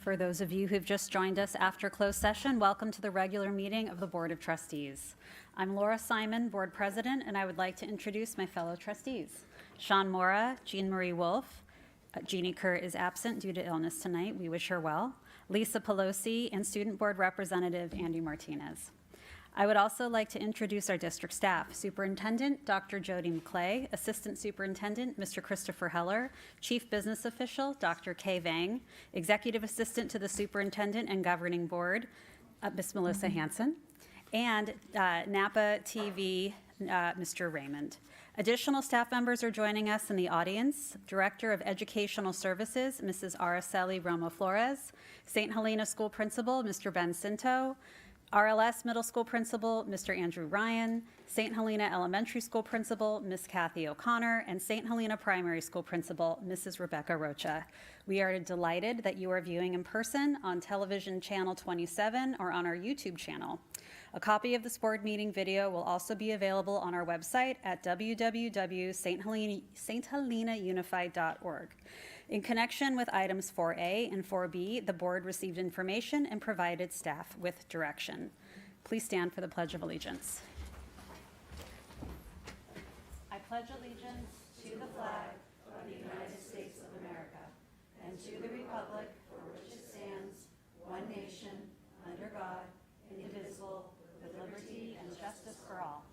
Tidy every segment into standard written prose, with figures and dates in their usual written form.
For those of you who've just joined us after closed session, welcome to the regular meeting of the Board of Trustees. I'm Laura Simon, Board President, and I would like to introduce my fellow trustees. Sean Mora, Jean Marie Wolfe, Jeannie Kerr is absent due to illness tonight. We wish her well. Lisa Pelosi, and Student Board Representative Andy Martinez. I would also like to introduce our district staff. Superintendent, Dr. Jody McClay, Assistant Superintendent, Mr. Christopher Heller, Chief Business Official, Dr. Kay Vang, Executive Assistant to the Superintendent and Governing Board, Ms. Melissa Hansen, and Napa TV, Mr. Raymond. Additional staff members are joining us in the audience. Director of Educational Services, Mrs. Araceli Romo Flores, St. Helena School Principal, Mr. Ben Cinto, RLS Middle School Principal, Mr. Andrew Ryan, St. Helena Elementary School Principal, Ms. Kathy O'Connor, and St. Helena Primary School Principal, Mrs. Rebecca Rocha. We are delighted that you are viewing in person on television channel 27 or on our YouTube channel. A copy of this board meeting video will also be available on our website at www.sthelenaunified.org. In connection with items 4A and 4B, the board received information and provided staff with direction. Please stand for the Pledge of Allegiance. I pledge allegiance to the flag of the United States of America and to the republic for which it stands, one nation, under God, indivisible, with liberty and justice for all.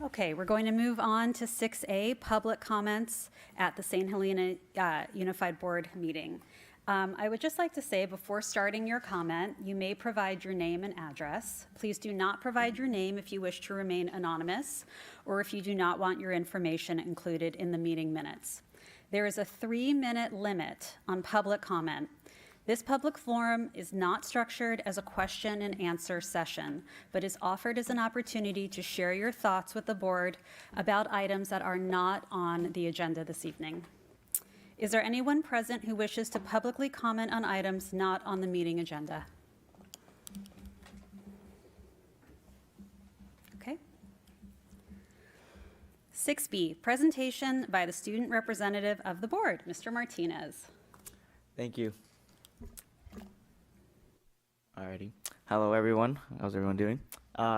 Okay, we're going to move on to 6A, public comments at the St. Helena Unified Board meeting. I would just like to say before starting your comment, you may provide your name and address. Please do not provide your name if you wish to remain anonymous or if you do not want your information included in the meeting minutes. There is a 3-minute limit on public comment. This public forum is not structured as a question and answer session, but is offered as an opportunity to share your thoughts with the board about items that are not on the agenda this evening. Is there anyone present who wishes to publicly comment on items not on the meeting agenda? Okay. 6B, presentation by the student representative of the board, Mr. Martinez. Thank you. Alrighty. Hello, everyone. How's everyone doing?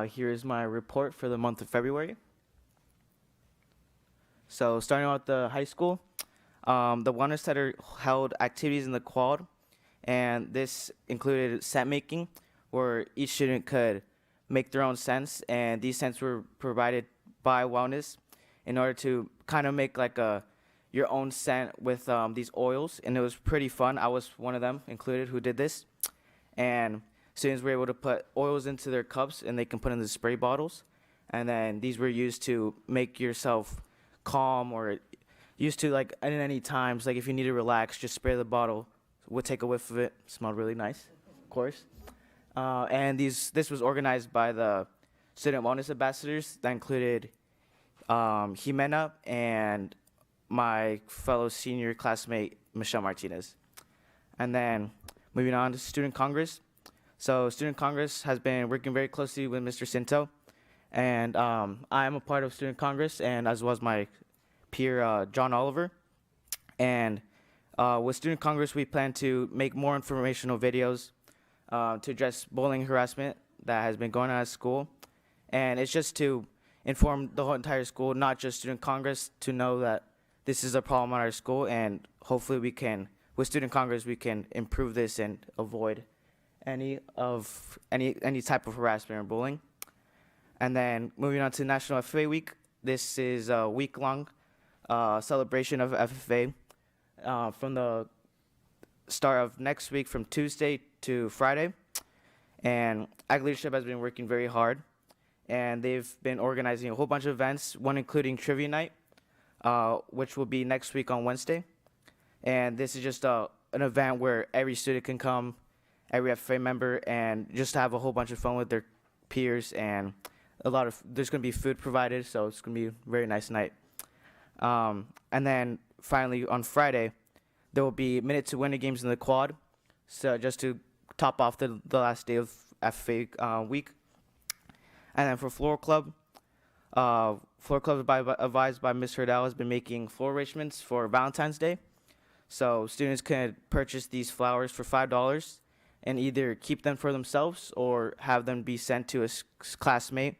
Here is my report for the month of February. So, starting out with the high school, the Wellness Center held activities in the quad, and this included scent making, where each student could make their own scents, and these scents were provided by Wellness in order to kind of make like your own scent with these oils, and it was pretty fun. I was one of them included who did this. And students were able to put oils into their cups and they can put in the spray bottles. And then these were used to make yourself calm or used to like at any times, like if you need to relax, just spray the bottle. We'll take a whiff of it. Smelled really nice, of course. And this was organized by the student wellness ambassadors that included Helena and my fellow senior classmate, Michelle Martinez. And then moving on to Student Congress. So Student Congress has been working very closely with Mr. Cinto, and I am a part of Student Congress, and as well as my peer, John Oliver. And with Student Congress, we plan to make more informational videos to address bullying harassment that has been going on at school. And it's just to inform the whole entire school, not just Student Congress, to know that this is a problem at our school, and hopefully we can, with Student Congress, we can improve this and avoid any type of harassment or bullying. And then moving on to National FFA Week, this is a week-long celebration of FFA from the start of next week from Tuesday to Friday. And Ag Leadership has been working very hard, and they've been organizing a whole bunch of events, one including Trivia Night, which will be next week on Wednesday. And this is just an event where every student can come, every FFA member, and just have a whole bunch of fun with their peers. And there's going to be food provided, so it's going to be a very nice night. And then finally on Friday, there will be Minute to Win games in the quad, so just to top off the last day of FFA week. And then for Floral Club, Floor Club advised by Ms. Hurdell has been making floral arrangements for Valentine's Day. So students can purchase these flowers for $5 and either keep them for themselves or have them be sent to a classmate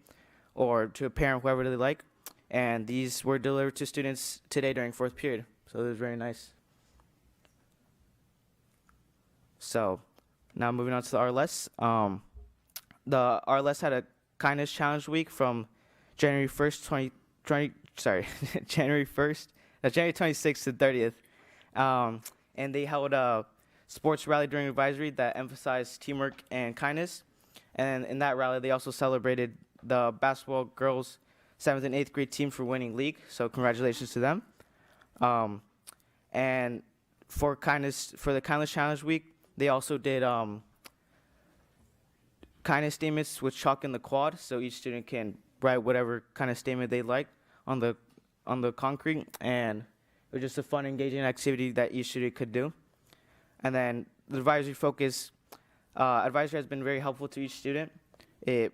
or to a parent, whoever they like. And these were delivered to students today during fourth period. So it was very nice. So now moving on to the RLS. The RLS had a kindness challenge week from January 1st, January 26th to 30th. And they held a sports rally during advisory that emphasized teamwork and kindness. And in that rally, they also celebrated the basketball girls' 7th and 8th grade team for winning league. So congratulations to them. And for the kindness challenge week, they also did kindness statements with chalk in the quad. So each student can write whatever kind of statement they like on the concrete, and it was just a fun, engaging activity that each student could do. And then the advisory has been very helpful to each student. It's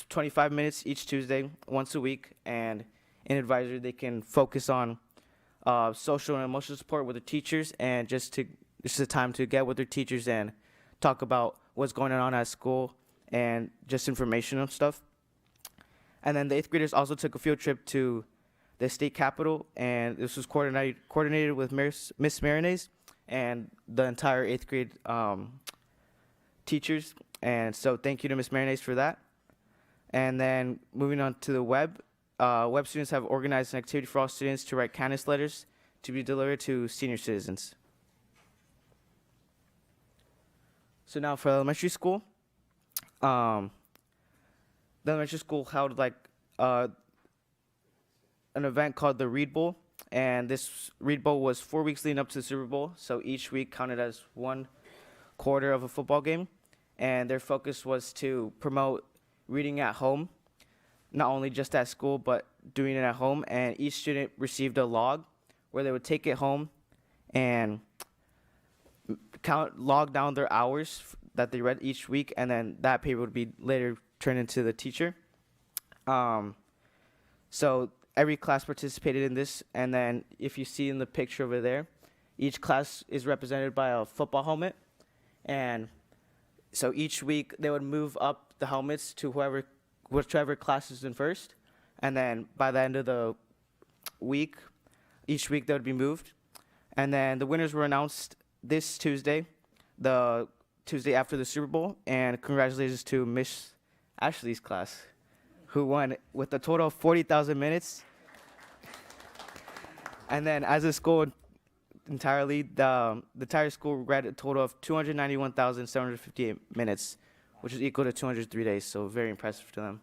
25 minutes each Tuesday, once a week, and in advisory they can focus on social and emotional support with the teachers, and just a time to get with their teachers and talk about what's going on at school and just informational stuff. And then the 8th graders also took a field trip to the state capitol, and this was coordinated with Miss Marinez and the entire 8th grade teachers. And so thank you to Miss Marinez for that. And then moving on to the web students have organized an activity for all students to write kindness letters to be delivered to senior citizens. So now for elementary school, the elementary school held an event called the Read Bowl, and this Read Bowl was 4 weeks leading up to the Super Bowl, so each week counted as one quarter of a football game, and their focus was to promote reading at home, not only just at school, but doing it at home. And each student received a log where they would take it home and log down their hours that they read each week, and then that paper would be later turned into the teacher. So every class participated in this, and then if you see in the picture over there, each class is represented by a football helmet, and so each week they would move up the helmets to whichever class is in first, and then by the end of the week, each week they would be moved, and then the winners were announced this Tuesday, the Tuesday after the Super Bowl, and congratulations to Miss Ashley's class, who won with a total of 40,000 minutes. And then as a school entirely, the entire school read a total of 291,758 minutes, which is equal to 203 days, so very impressive to them.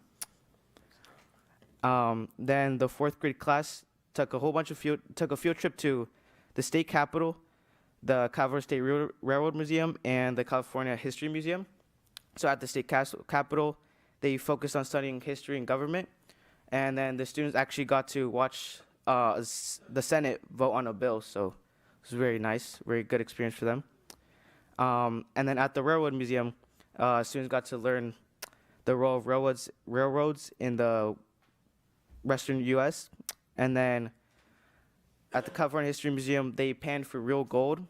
Then the 4th grade class took a field trip to the state capitol, the California State Railroad Museum, and the California History Museum. So at the state capitol, they focused on studying history and government, and then the students actually got to watch the Senate vote on a bill, so it was very nice, very good experience for them. And then at the Railroad Museum, students got to learn the role of railroads in the Western U.S., and then at the California History Museum, they panned for real gold,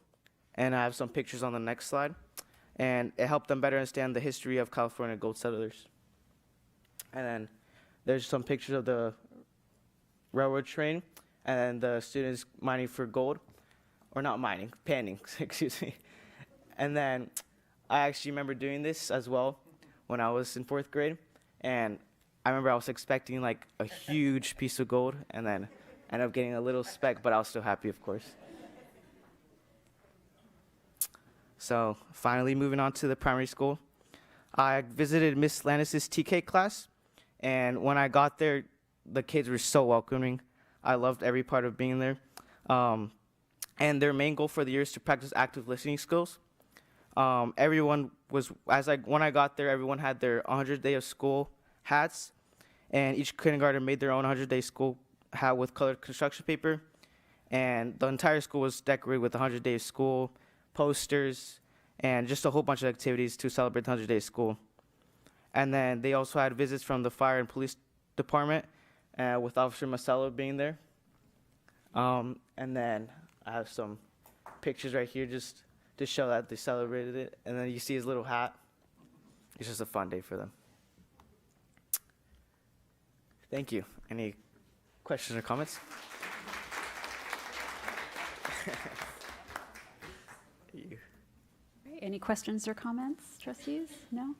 and I have some pictures on the next slide, and it helped them better understand the history of California gold settlers. And then there's some pictures of the railroad train, and the students mining for gold, or not mining, panning, excuse me. And then I actually remember doing this as well when I was in 4th grade, and I remember I was expecting like a huge piece of gold, and then ended up getting a little speck, but I was still happy, of course. So finally, moving on to the primary school, I visited Miss Lannis's TK class, and when I got there, the kids were so welcoming. I loved every part of being there. And their main goal for the year is to practice active listening skills. Everyone was, when I got there, everyone had their 100-day of school hats, and each kindergarten made their own 100-day school hat with colored construction paper, and the entire school was decorated with 100-day of school, posters, and just a whole bunch of activities to celebrate the 100-day of school. And then they also had visits from the fire and police department, with Officer Masello being there. And then I have some pictures right here just to show that they celebrated it. And then you see his little hat. It's just a fun day for them. Thank you. Any questions or comments? You. Any questions or comments, trustees? No?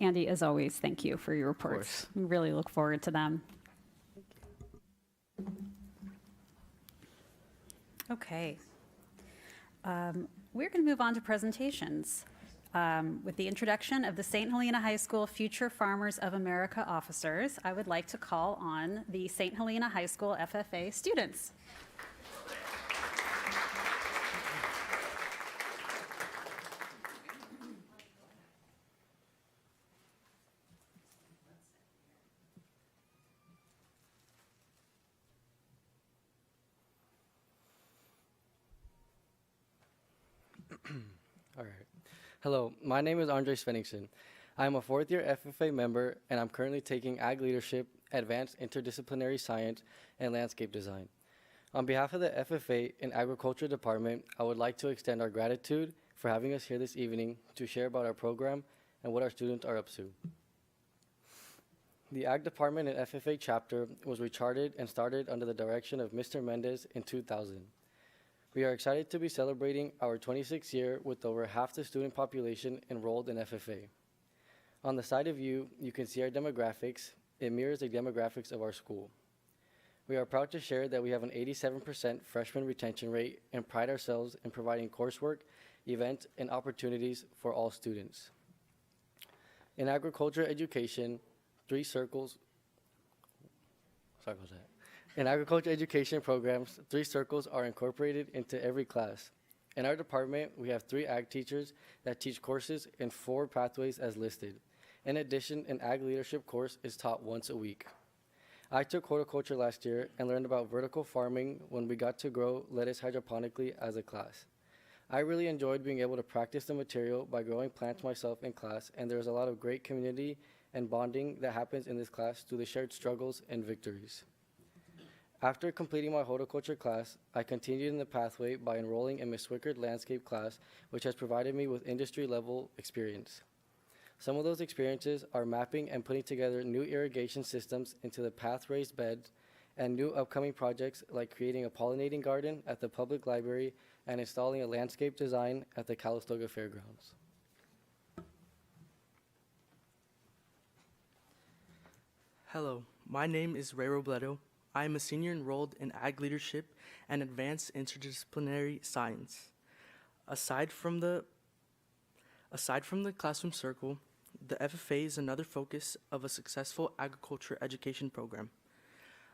Andy, as always, thank you for your reports. We really look forward to them. Okay. We're going to move on to presentations. With the introduction of the St. Helena High School Future Farmers of America officers, I would like to call on the St. Helena High School FFA students. All right. Hello, my name is Andre Svenningsson. I'm a fourth-year FFA member, and I'm currently taking Ag Leadership, Advanced Interdisciplinary Science, and Landscape Design. On behalf of the FFA and Agriculture Department, I would like to extend our gratitude for having us here this evening to share about our program and what our students are up to. The Ag Department and FFA chapter was recharted and started under the direction of Mr. Mendez in 2000. We are excited to be celebrating our 26th year with over half the student population enrolled in FFA. On the side of you can see our demographics. It mirrors the demographics of our school. We are proud to share that we have an 87% freshman retention rate and pride ourselves in providing coursework, events, and opportunities for all students. In agriculture education, In agriculture education programs, 3 circles are incorporated into every class. In our department, we have 3 ag teachers that teach courses in 4 pathways as listed. In addition, an ag leadership course is taught once a week. I took horticulture last year and learned about vertical farming when we got to grow lettuce hydroponically as a class. I really enjoyed being able to practice the material by growing plants myself in class, and there's a lot of great community and bonding that happens in this class through the shared struggles and victories. After completing my horticulture class, I continued in the pathway by enrolling in Ms. Swickard landscape class, which has provided me with industry-level experience. Some of those experiences are mapping and putting together new irrigation systems into the path-raised beds, and new upcoming projects like creating a pollinating garden at the public library and installing a landscape design at the Calistoga Fairgrounds. Hello, my name is Ray Robledo. I am a senior enrolled in Ag Leadership and Advanced Interdisciplinary Science. Aside from the classroom circle, the FFA is another focus of a successful agriculture education program.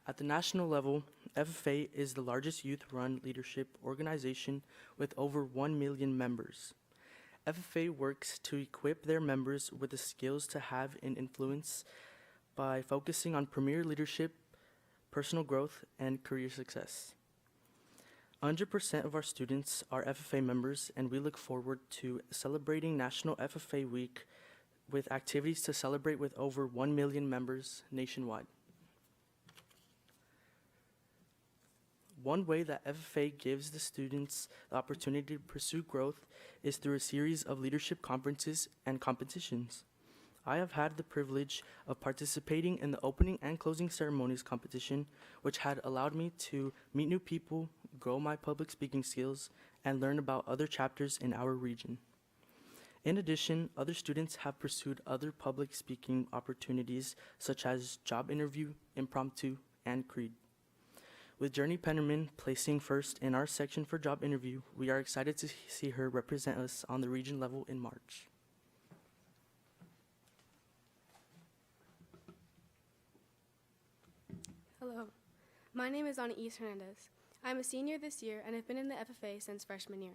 At the national level, FFA is the largest youth-run leadership organization with over 1 million members. FFA works to equip their members with the skills to have an influence by focusing on premier leadership, personal growth, and career success. 100% of our students are FFA members, and we look forward to celebrating National FFA Week with activities to celebrate with over 1 million members nationwide. One way that FFA gives the students the opportunity to pursue growth is through a series of leadership conferences and competitions. I have had the privilege of participating in the opening and closing ceremonies competition, which had allowed me to meet new people, grow my public speaking skills, and learn about other chapters in our region. In addition, other students have pursued other public speaking opportunities such as job interview, impromptu, and creed. With Journey Pennerman placing first in our section for job interview, we are excited to see her represent us on the region level in March. Hello, my name is Ana East Hernandez. I'm a senior this year and have been in the FFA since freshman year.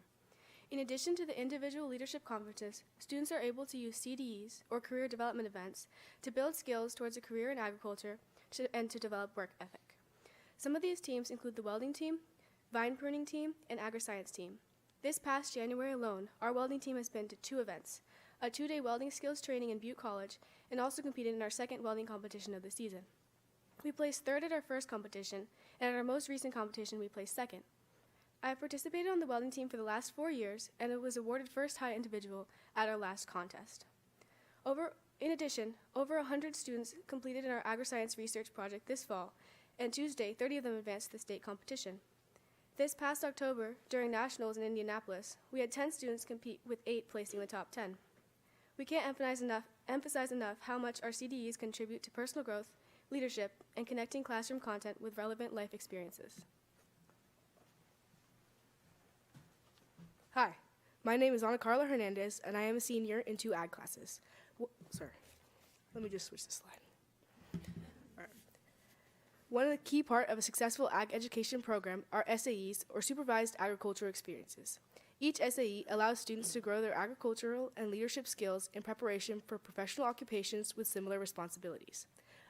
In addition to the individual leadership conferences, students are able to use CDEs, or career development events, to build skills towards a career in agriculture and to develop work ethic. Some of these teams include the welding team, vine pruning team, and agri-science team. This past January alone, our welding team has been to 2 events, a 2-day welding skills training in Butte College, and also competed in our second welding competition of the season. We placed third at our first competition, and at our most recent competition, we placed second. I have participated on the welding team for the last 4 years, and it was awarded first high individual at our last contest. In addition, over 100 students completed in our agri-science research project this fall, and Tuesday, 30 of them advanced to the state competition. This past October, during nationals in Indianapolis, we had 10 students compete, with 8 placing in the top 10. We can't emphasize enough how much our CDEs contribute to personal growth, leadership, and connecting classroom content with relevant life experiences. Hi, my name is Ana Carla Hernandez, and I am a senior in 2 ag classes. Let me just switch the slide. All right. One of the key part of a successful ag education program are SAEs, or Supervised Agricultural Experiences. Each SAE allows students to grow their agricultural and leadership skills in preparation for professional occupations with similar responsibilities.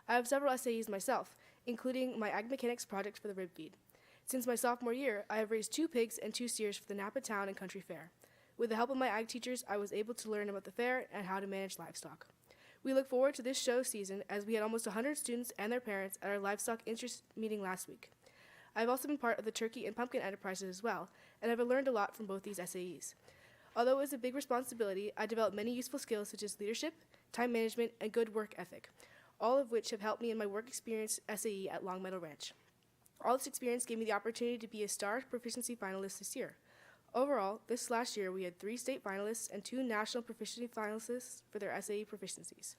I have several SAEs myself, including my ag mechanics project for the rib feed. Since my sophomore year, I have raised 2 pigs and 2 steers for the Napa Town and Country Fair. With the help of my ag teachers, I was able to learn about the fair and how to manage livestock. We look forward to this show season, as we had almost 100 students and their parents at our livestock interest meeting last week. I've also been part of the turkey and pumpkin enterprises as well, and I've learned a lot from both these SAEs. Although it was a big responsibility, I developed many useful skills such as leadership, time management, and good work ethic, all of which have helped me in my work experience SAE at Long Meadow Ranch. All this experience gave me the opportunity to be a STAR proficiency finalist this year. Overall, this last year we had 3 state finalists and 2 national proficiency finalists for their SAE proficiencies.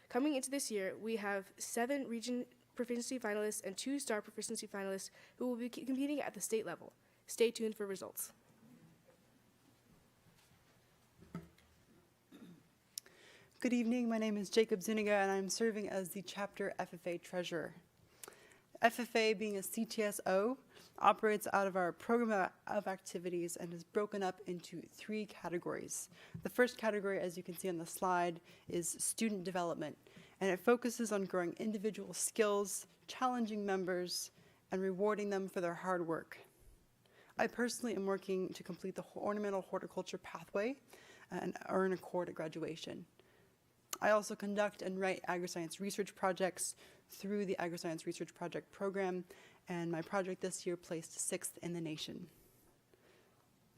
Coming into this year, we have 7 region proficiency finalists and 2 STAR proficiency finalists who will be competing at the state level. Stay tuned for results. Good evening, my name is Jacob Zuniga and I'm serving as the chapter FFA treasurer. FFA, being a CTSO, operates out of our program of activities and is broken up into 3 categories. The first category, as you can see on the slide, is student development, and it focuses on growing individual skills, challenging members, and rewarding them for their hard work. I personally am working to complete the ornamental horticulture pathway and earn a cord at graduation. I also conduct and write agri-science research projects through the Agri-Science Research Project program, and my project this year placed 6th in the nation.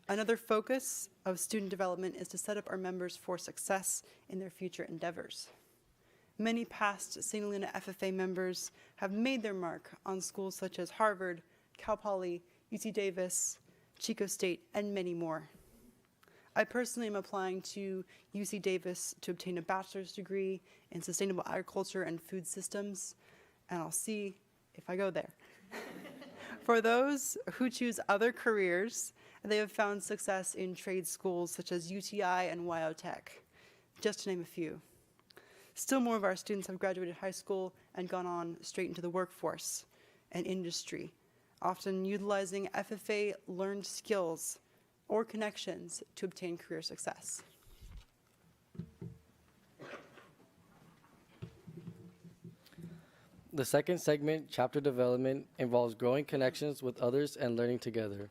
Another focus of student development is to set up our members for success in their future endeavors. Many past St. Helena FFA members have made their mark on schools such as Harvard, Cal Poly, UC Davis, Chico State, and many more. I personally am applying to UC Davis to obtain a bachelor's degree in sustainable agriculture and food systems, and I'll see if I go there. For those who choose other careers, they have found success in trade schools such as UTI and WyoTech, just to name a few. Still more of our students have graduated high school and gone on straight into the workforce and industry, often utilizing FFA learned skills or connections to obtain career success. The second segment, chapter development, involves growing connections with others and learning together.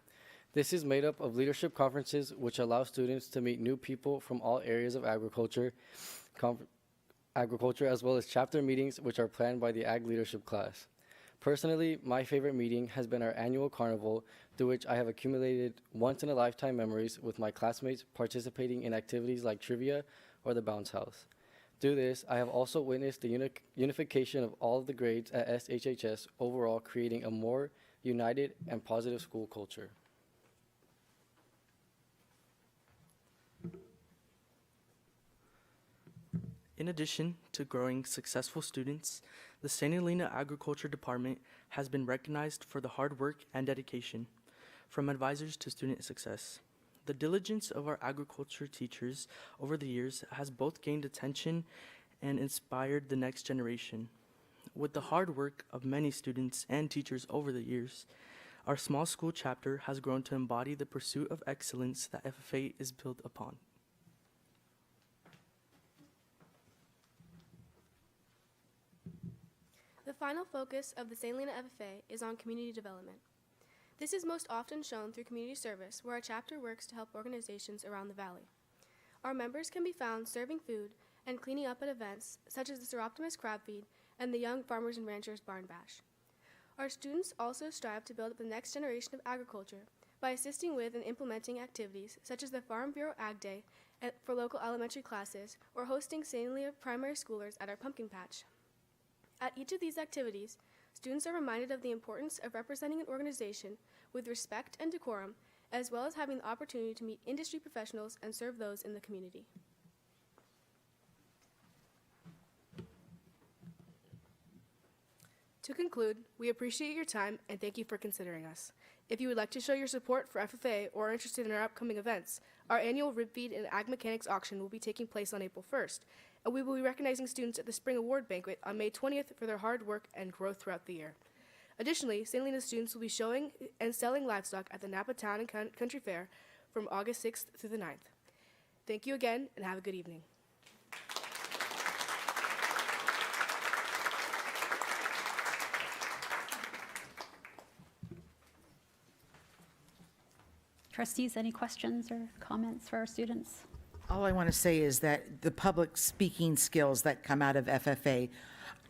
This is made up of leadership conferences, which allow students to meet new people from all areas of agriculture, as well as chapter meetings, which are planned by the Ag Leadership class. Personally, my favorite meeting has been our annual carnival, through which I have accumulated once-in-a-lifetime memories with my classmates participating in activities like trivia or the bounce house. Through this, I have also witnessed the unification of all of the grades at SHHS, overall creating a more united and positive school culture. In addition to growing successful students, the St. Helena Agriculture Department has been recognized for the hard work and dedication, from advisors to student success. The diligence of our agriculture teachers over the years has both gained attention and inspired the next generation. With the hard work of many students and teachers over the years, our small school chapter has grown to embody the pursuit of excellence that FFA is built upon. The final focus of the St. Helena FFA is on community development. This is most often shown through community service, where our chapter works to help organizations around the valley. Our members can be found serving food and cleaning up at events such as the Sir Optimus Crab Feed and the Young Farmers and Ranchers Barn Bash. Our students also strive to build up the next generation of agriculture by assisting with and implementing activities such as the Farm Bureau Ag Day for local elementary classes or hosting senior primary schoolers at our pumpkin patch. At each of these activities, students are reminded of the importance of representing an organization with respect and decorum, as well as having the opportunity to meet industry professionals and serve those in the community. To conclude, we appreciate your time and thank you for considering us. If you would like to show your support for FFA or are interested in our upcoming events, our annual Rib Feed and Ag Mechanics auction will be taking place on April 1st, and we will be recognizing students at the Spring Award Banquet on May 20th for their hard work and growth throughout the year. Additionally, St. Helena students will be showing and selling livestock at the Napa Town and Country Fair from August 6th through the 9th. Thank you again and have a good evening. Trustees, any questions or comments for our students? All I want to say is that the public speaking skills that come out of FFA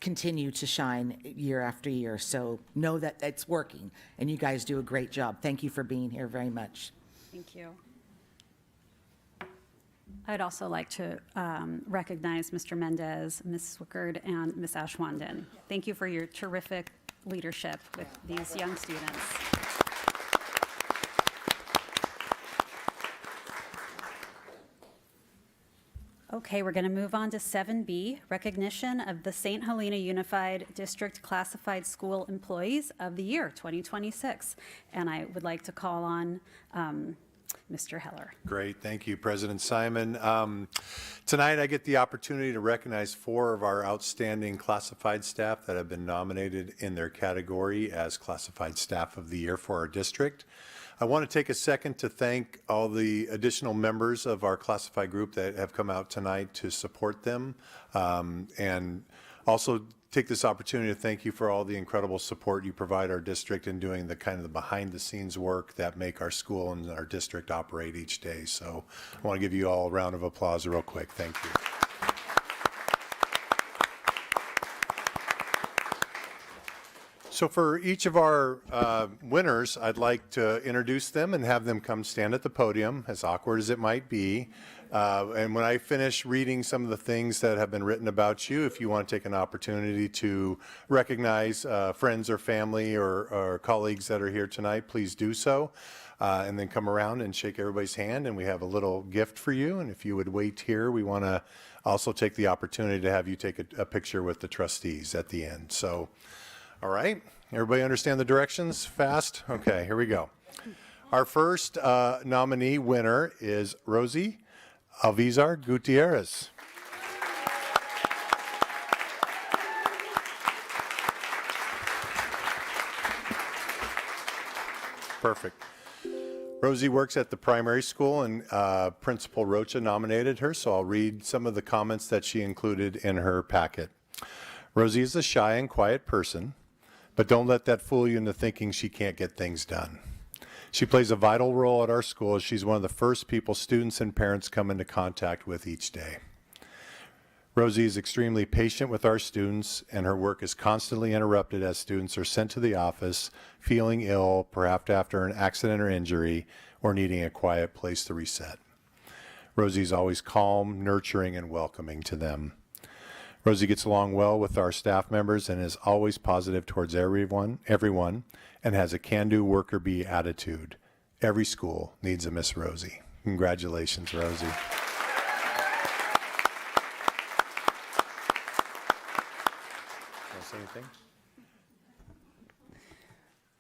continue to shine year after year. So know that it's working, and you guys do a great job. Thank you for being here very much. Thank you. I'd also like to recognize Mr. Mendez, Ms. Swickard, and Ms. Ashwandon. Thank you for your terrific leadership with these young students. Okay, we're going to move on to 7B, recognition of the St. Helena Unified District Classified School Employees of the Year 2026. And I would like to call on Mr. Heller. Great, thank you, President Simon. Tonight I get the opportunity to recognize 4 of our outstanding classified staff that have been nominated in their category as Classified Staff of the Year for our district. I want to take a second to thank all the additional members of our classified group that have come out tonight to support them, and also take this opportunity to thank you for all the incredible support you provide our district in doing the kind of the behind the scenes work that make our school and our district operate each day. So I want to give you all a round of applause real quick. Thank you. So for each of our winners, I'd like to introduce them and have them come stand at the podium, as awkward as it might be. And when I finish reading some of the things that have been written about you, if you want to take an opportunity to recognize friends or family or colleagues that are here tonight, please do so. And then come around and shake everybody's hand, and we have a little gift for you. And if you would wait here, we want to also take the opportunity to have you take a picture with the trustees at the end. So. All right, everybody understand the directions fast? Okay, here we go. Our first nominee winner is Rosie Alvizar Gutierrez. Perfect. Rosie works at the primary school, and Principal Rocha nominated her, so I'll read some of the comments that she included in her packet. Rosie is a shy and quiet person, but don't let that fool you into thinking she can't get things done. She plays a vital role at our school as she's one of the first people students and parents come into contact with each day. Rosie is extremely patient with our students, and her work is constantly interrupted as students are sent to the office feeling ill, perhaps after an accident or injury, or needing a quiet place to reset. Rosie is always calm, nurturing, and welcoming to them. Rosie gets along well with our staff members and is always positive towards everyone, and has a can-do worker bee attitude. Every school needs a Miss Rosie. Congratulations, Rosie. Want to say anything?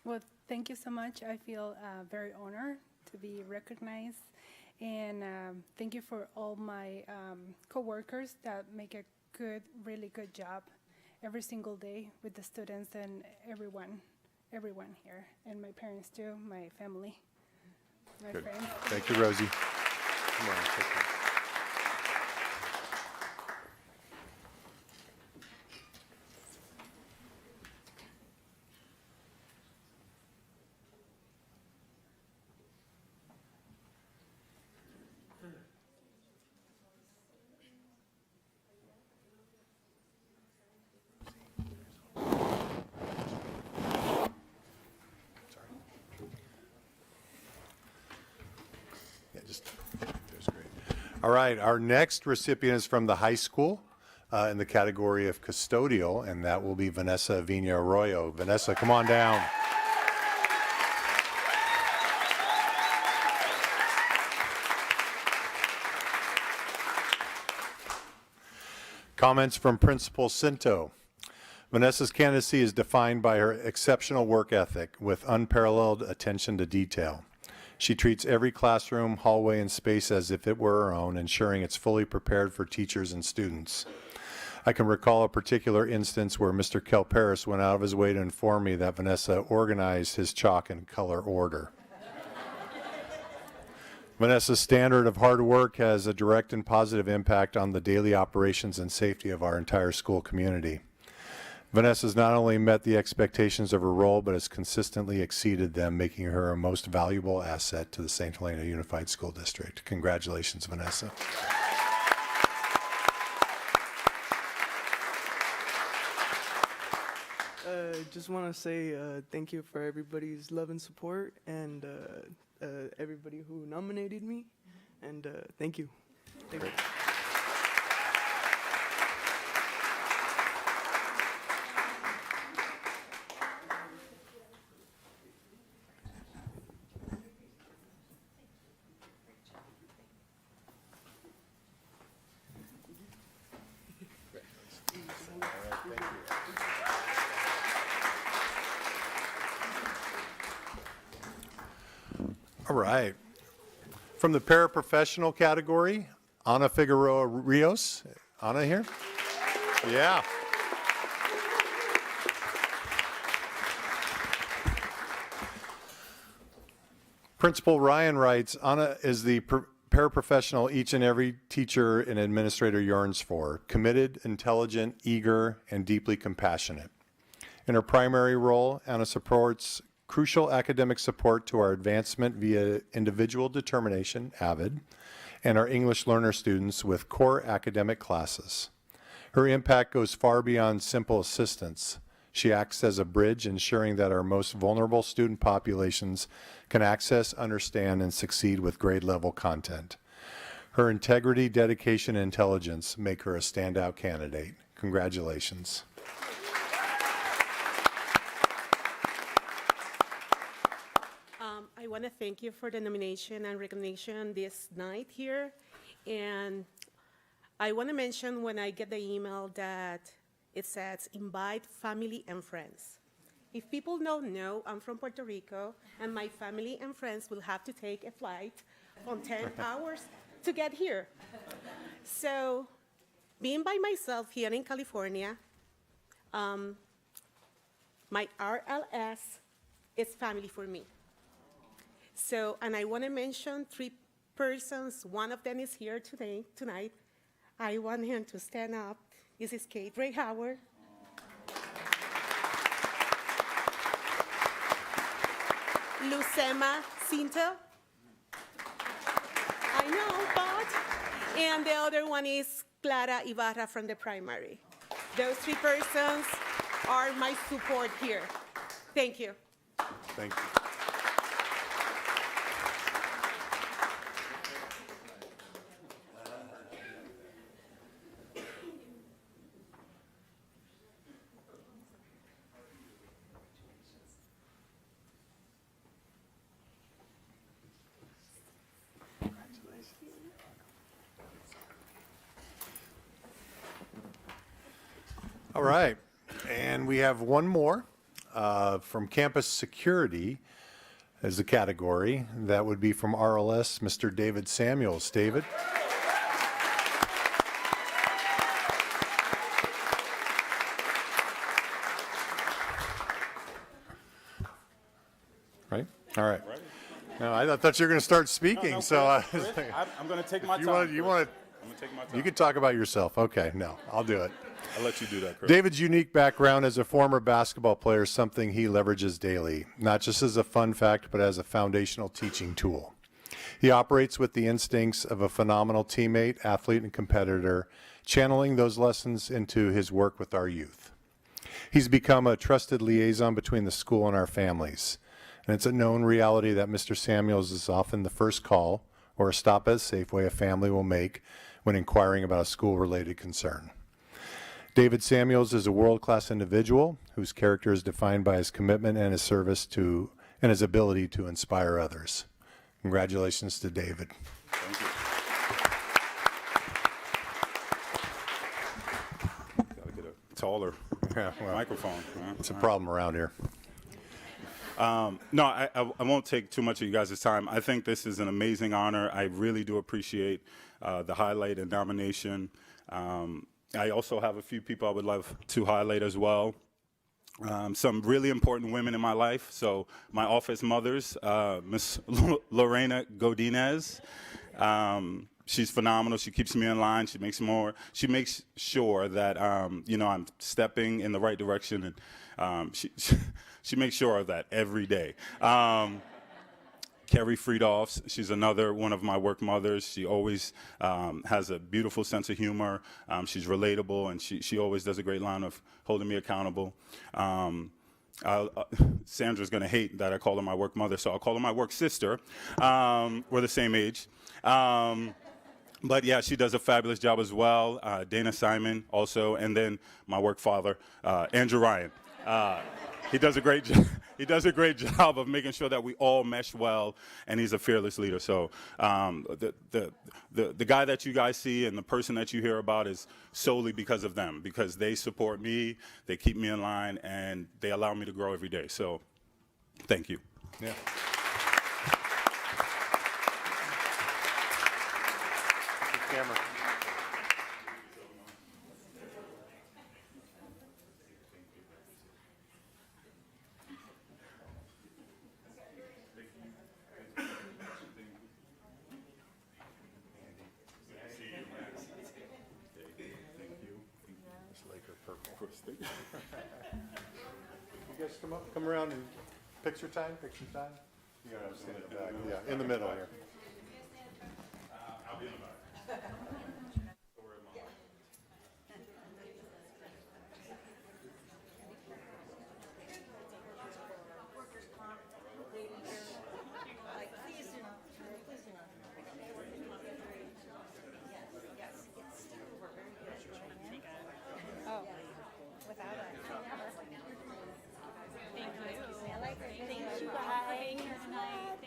Well, thank you so much. I feel very honored to be recognized, and thank you for all my coworkers that make a really good job every single day with the students and everyone here, and my parents too, my family, my Good. friends. Thank you, Rosie. Come on, take it. All right, our next recipient is from the high school in the category of custodial, and that will be Vanessa Avina Arroyo. Vanessa, come on down. Comments from Principal Cinto. Vanessa's candidacy is defined by her exceptional work ethic with unparalleled attention to detail. She treats every classroom, hallway, and space as if it were her own, ensuring it's fully prepared for teachers and students. I can recall a particular instance where Mr. Kelparis went out of his way to inform me that Vanessa organized his chalk in color order. Vanessa's standard of hard work has a direct and positive impact on the daily operations and safety of our entire school community. Vanessa's not only met the expectations of her role, but has consistently exceeded them, making her a most valuable asset to the St. Helena Unified School District. Congratulations, Vanessa. Just want to say thank you for everybody's love and support, and everybody who nominated me, and thank you. Thank you. All right. From the paraprofessional category, Ana Figueroa Rios. Ana here? Yeah. Principal Ryan writes, Ana is the paraprofessional each and every teacher and administrator yearns for, committed, intelligent, eager, and deeply compassionate. In her primary role, Ana supports crucial academic support to our advancement via individual determination, AVID, and our English learner students with core academic classes. Her impact goes far beyond simple assistance. She acts as a bridge, ensuring that our most vulnerable student populations can access, understand, and succeed with grade-level content. Her integrity, dedication, and intelligence make her a standout candidate. Congratulations. I want to thank you for the nomination and recognition this night here. And I want to mention when I get the email that it says invite family and friends. If people don't know, I'm from Puerto Rico, and my family and friends will have to take a flight on 10 hours to get here. So being by myself here in California, my RLS is family for me. So, and I want to mention 3 persons. One of them is here tonight. I want him to stand up. This is Kate Ray Howard. Lucema Cinto. I know, but. And the other one is Clara Ibarra from the primary. Those 3 persons are my support here. Thank you. Thank you. All right, and we have one more from campus security as a category. That would be from RLS, Mr. David Samuels. David? Right? All right. No, I thought you were going to start speaking, No, so I Chris, was like, I'm going to take my time. you want Chris. to I'm going to take my time. you can talk about yourself. Okay, no, I'll do it. I'll let you do that, Chris. David's unique background as a former basketball player is something he leverages daily, not just as a fun fact, but as a foundational teaching tool. He operates with the instincts of a phenomenal teammate, athlete, and competitor, channeling those lessons into his work with our youth. He's become a trusted liaison between the school and our families. And it's a known reality that Mr. Samuels is often the first call or a stop at Safeway a family will make when inquiring about a school-related concern. David Samuels is a world-class individual whose character is defined by his commitment and his service to and his ability to inspire others. Congratulations to David. Thank you. Gotta get a taller microphone. Huh? It's a problem around here. No, I won't take too much of you guys' time. I think this is an amazing honor. I really do appreciate the highlight and nomination. I also have a few people I would love to highlight as well. Some really important women in my life. So my office mothers, Miss Lorena Godinez. She's phenomenal. She keeps me in line. She makes sure that you know, I'm stepping in the right direction, and she makes sure of that every day. Carrie Friedolfs, she's another one of my work mothers. She always has a beautiful sense of humor. She's relatable, and she always does a great line of holding me accountable. Sandra's going to hate that I call her my work mother, so I'll call her my work sister. We're the same age. But yeah, she does a fabulous job as well. Dana Simon also, and then my work father, Andrew Ryan. He does a great job. He does a great job of making sure that we all mesh well, and he's a fearless leader. So the guy that you guys see and the person that you hear about is solely because of them, because they support me, they keep me in line, and they allow me to grow every day. So thank you. Yeah. Camera. You guys come around and picture time. You gotta stand in the back. Yeah, in the middle here. I'll be in the back.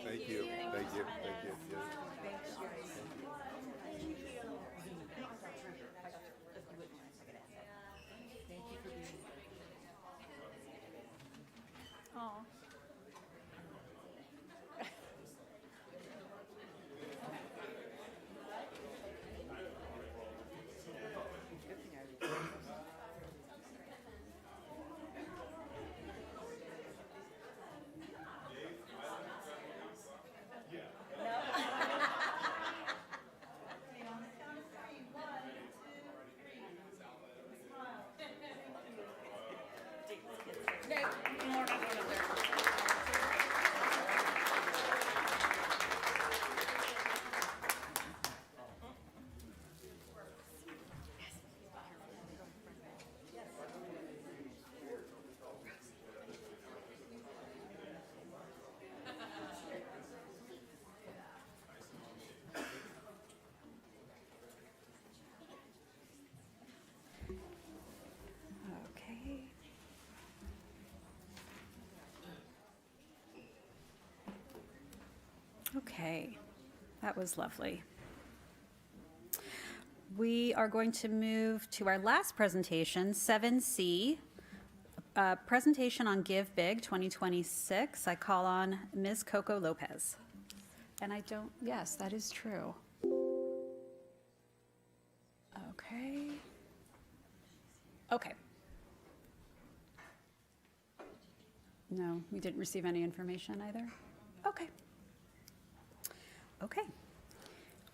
Thank you. Thank you. Okay, that was lovely. We are going to move to our last presentation, 7C, presentation on Give Big 2026. I call on Ms. Coco Lopez. And I don't, yes, that is true. Okay. Okay. No, we didn't receive any information either? Okay. Okay.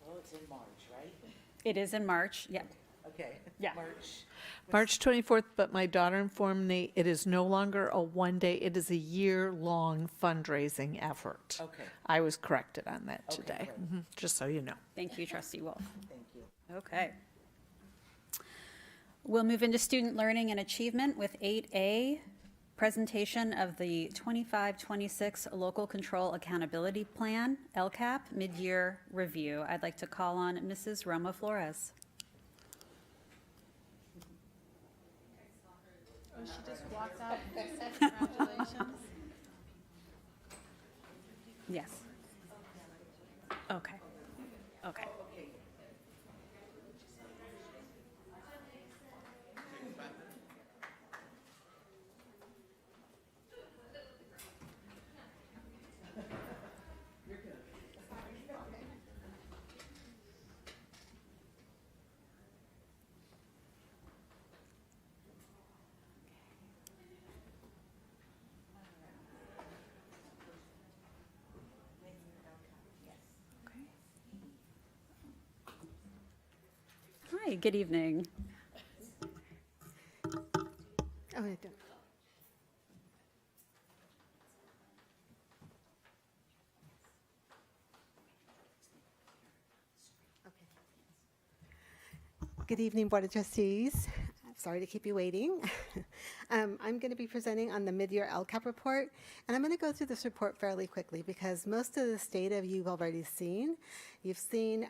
Well, it's in March, right? It is in March, yeah. Okay. Yeah. March 24th, but my daughter informed me it is no longer a one-day, it is a year-long fundraising effort. Okay. I was corrected on that Okay, today, great. just so you know. Thank you, Trustee Wolf. Thank you. Okay. We'll move into student learning and achievement with 8A, presentation of the 25-26 Local Control Accountability Plan, LCAP, mid-year review. I'd like to call on Mrs. Roma Flores. Oh, she just walked out. Congratulations. Yes. Okay. Okay. Hi, good evening. Oh, I don't. Good evening, Board of Trustees. I'm sorry to keep you waiting. I'm going to be presenting on the mid-year LCAP report, and I'm going to go through this report fairly quickly because most of this data you've already seen. You've seen,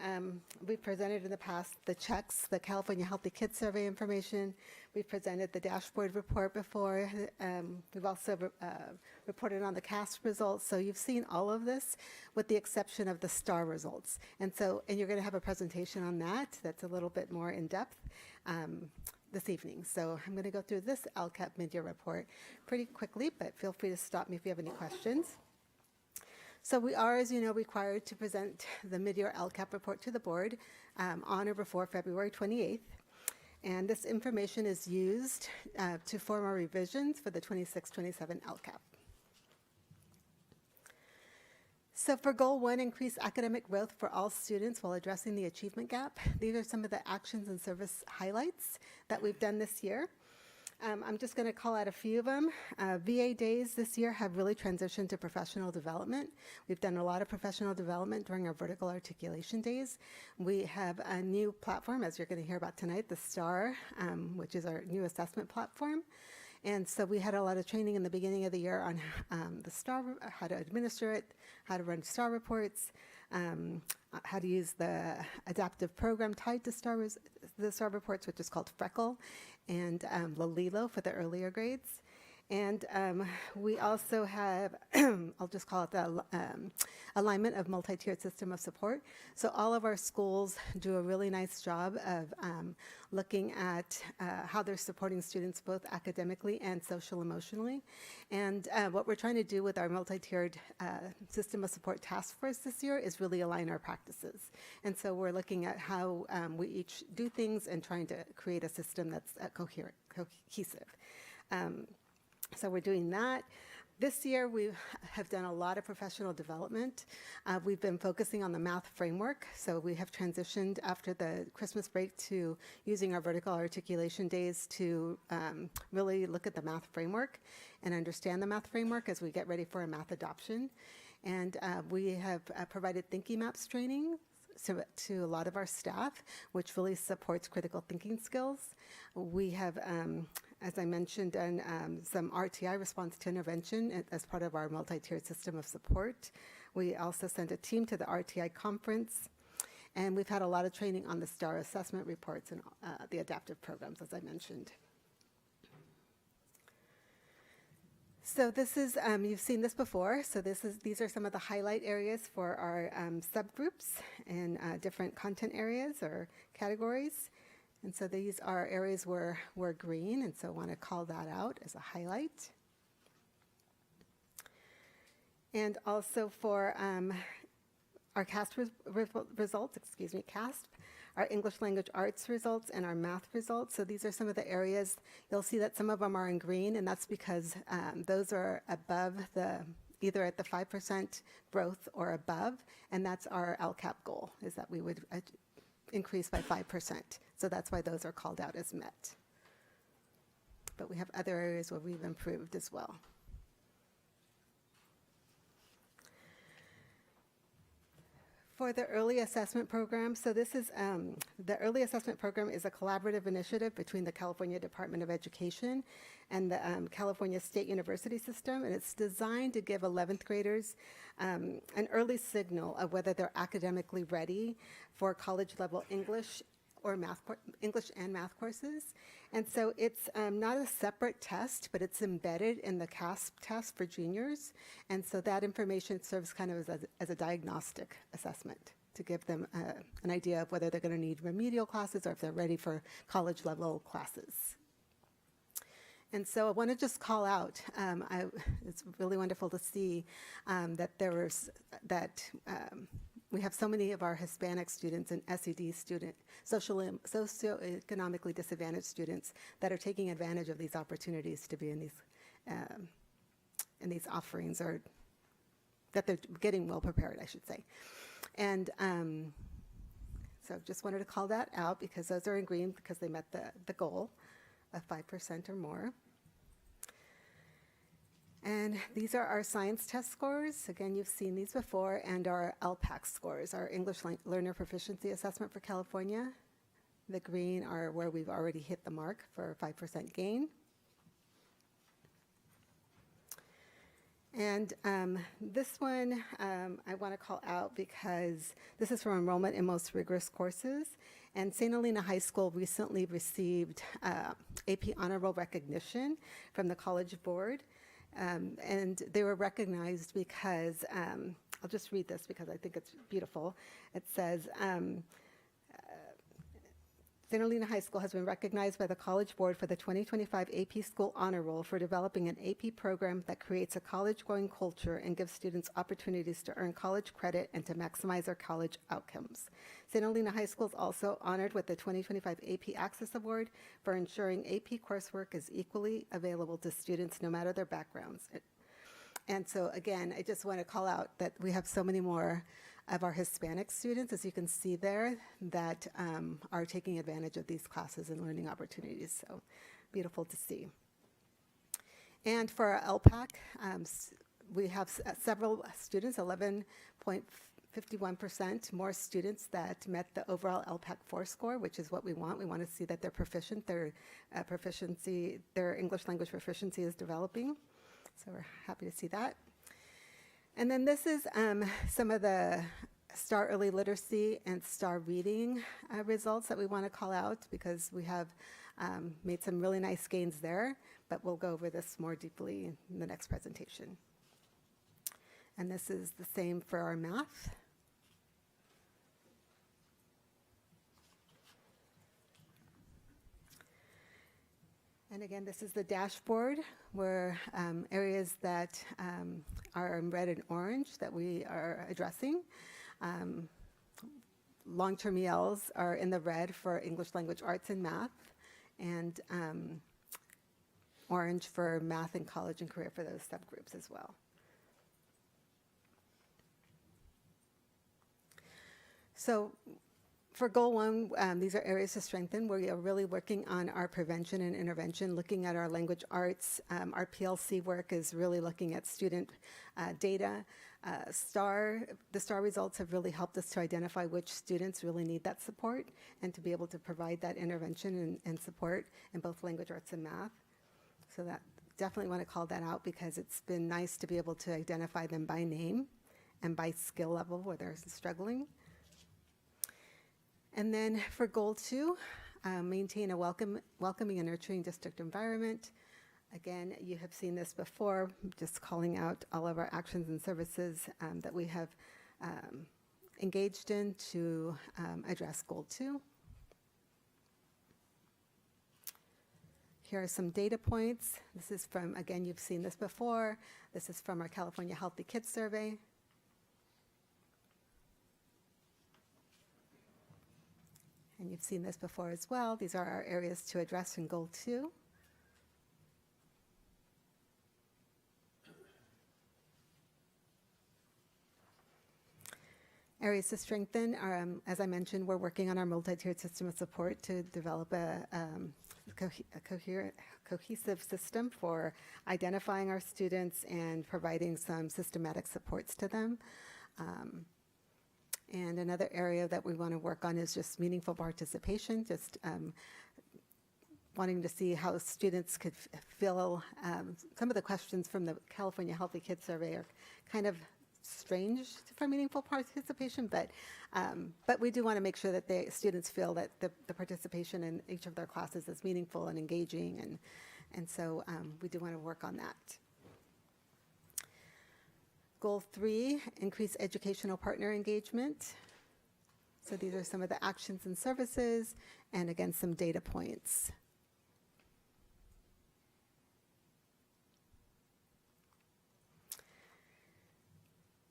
we've presented in the past the checks, the California Healthy Kids Survey information. We've presented the dashboard report before. We've also reported on the CAST results. So you've seen all of this with the exception of the STAR results. And you're going to have a presentation on that that's a little bit more in depth this evening. So I'm going to go through this LCAP mid-year report pretty quickly, but feel free to stop me if you have any questions. So we are, as you know, required to present the mid-year LCAP report to the board on or before February 28th. And this information is used to form our revisions for the 26-27 LCAP. So for Goal 1, increase academic growth for all students while addressing the achievement gap. These are some of the actions and service highlights that we've done this year. I'm just going to call out a few of them. VA days this year have really transitioned to professional development. We've done a lot of professional development during our vertical articulation days. We have a new platform, as you're going to hear about tonight, the STAR, which is our new assessment platform. And so we had a lot of training in the beginning of the year on the STAR, how to administer it, how to run STAR reports, how to use the adaptive program tied to the STAR reports, which is called Freckle, and Lalilo for the earlier grades. And we also have, I'll just call it the alignment of multi-tiered system of support. So all of our schools do a really nice job of looking at how they're supporting students both academically and social emotionally. And what we're trying to do with our multi-tiered system of support task force this year is really align our practices. And so we're looking at how we each do things and trying to create a system that's cohesive. So we're doing that. This year we have done a lot of professional development. We've been focusing on the math framework. So we have transitioned after the Christmas break to using our vertical articulation days to really look at the math framework and understand the math framework as we get ready for a math adoption. And we have provided thinking maps training to a lot of our staff, which really supports critical thinking skills. We have, as I mentioned, done some RTI, response to intervention, as part of our multi-tiered system of support. We also sent a team to the RTI conference, and we've had a lot of training on the STAR assessment reports and the adaptive programs, as I mentioned. So this is, you've seen this before, so these are some of the highlight areas for our subgroups and different content areas or categories. And so these are areas where we're green, and so I want to call that out as a highlight. And also for our CAST results, CAST, our English language arts results, and our math results. So these are some of the areas. You'll see that some of them are in green, and that's because those are above either at the 5% growth or above, and that's our LCAP goal, is that we would increase by 5%. So that's why those are called out as met. But we have other areas where we've improved as well. For the early assessment program, so this is, the early assessment program is a collaborative initiative between the California Department of Education and the California State University System, and it's designed to give 11th graders an early signal of whether they're academically ready for college level English or English and math courses. And so it's not a separate test, but it's embedded in the CASP test for juniors. And so that information serves kind of as a diagnostic assessment to give them an idea of whether they're going to need remedial classes or if they're ready for college level classes. And so I want to just call out, it's really wonderful to see we have so many of our Hispanic students and SED socioeconomically disadvantaged students that are taking advantage of these opportunities to be in these offerings, or that they're getting well prepared, I should say. And so just wanted to call that out because those are in green because they met the goal of 5% or more. And these are our science test scores. Again, you've seen these before, and our LPAC scores, our English Learner Proficiency Assessment for California. The green are where we've already hit the mark for 5% gain. And this one I want to call out because this is for enrollment in most rigorous courses. And St. Helena High School recently received AP Honor Roll recognition from the College Board. And they were recognized because, I'll just read this because I think it's beautiful. It says, St. Helena High School has been recognized by the College Board for the 2025 AP School Honor Roll for developing an AP program that creates a college-going culture and gives students opportunities to earn college credit and to maximize their college outcomes. St. Helena High School is also honored with the 2025 AP Access Award for ensuring AP coursework is equally available to students no matter their backgrounds. And so again, I just want to call out that we have so many more of our Hispanic students, as you can see there, that are taking advantage of these classes and learning opportunities. So beautiful to see. And for our LPAC, we have several students, 11.51% more students that met the overall LPAC 4 score, which is what we want. We want to see that they're proficient, their English language proficiency is developing. So we're happy to see that. And then this is some of the STAR Early Literacy and STAR Reading results that we want to call out because we have made some really nice gains there, but we'll go over this more deeply in the next presentation. And this is the same for our math. And again, this is the dashboard where areas that are in red and orange that we are addressing. Long-term ELs are in the red for English language arts and math, and orange for math and college and career for those subgroups as well. So for Goal 1, these are areas to strengthen where we are really working on our prevention and intervention, looking at our language arts. Our PLC work is really looking at student data. The STAR results have really helped us to identify which students really need that support and to be able to provide that intervention and support in both language arts and math. So that definitely want to call that out because it's been nice to be able to identify them by name and by skill level where they're struggling. And then for Goal 2, maintain a welcoming and nurturing district environment. Again, you have seen this before, just calling out all of our actions and services that we have engaged in to address Goal 2. Here are some data points. This is from, again, you've seen this before. This is from our California Healthy Kids Survey. And you've seen this before as well. These are our areas to address in Goal 2. Areas to strengthen are, as I mentioned, we're working on our multi-tiered system of support to develop a cohesive system for identifying our students and providing some systematic supports to them. And another area that we want to work on is just meaningful participation, just wanting to see how students could feel. Some of the questions from the California Healthy Kids Survey are kind of strange for meaningful participation, but we do want to make sure that the students feel that the participation in each of their classes is meaningful and engaging, and so we do want to work on that. Goal 3, increase educational partner engagement. So these are some of the actions and services, and again, some data points.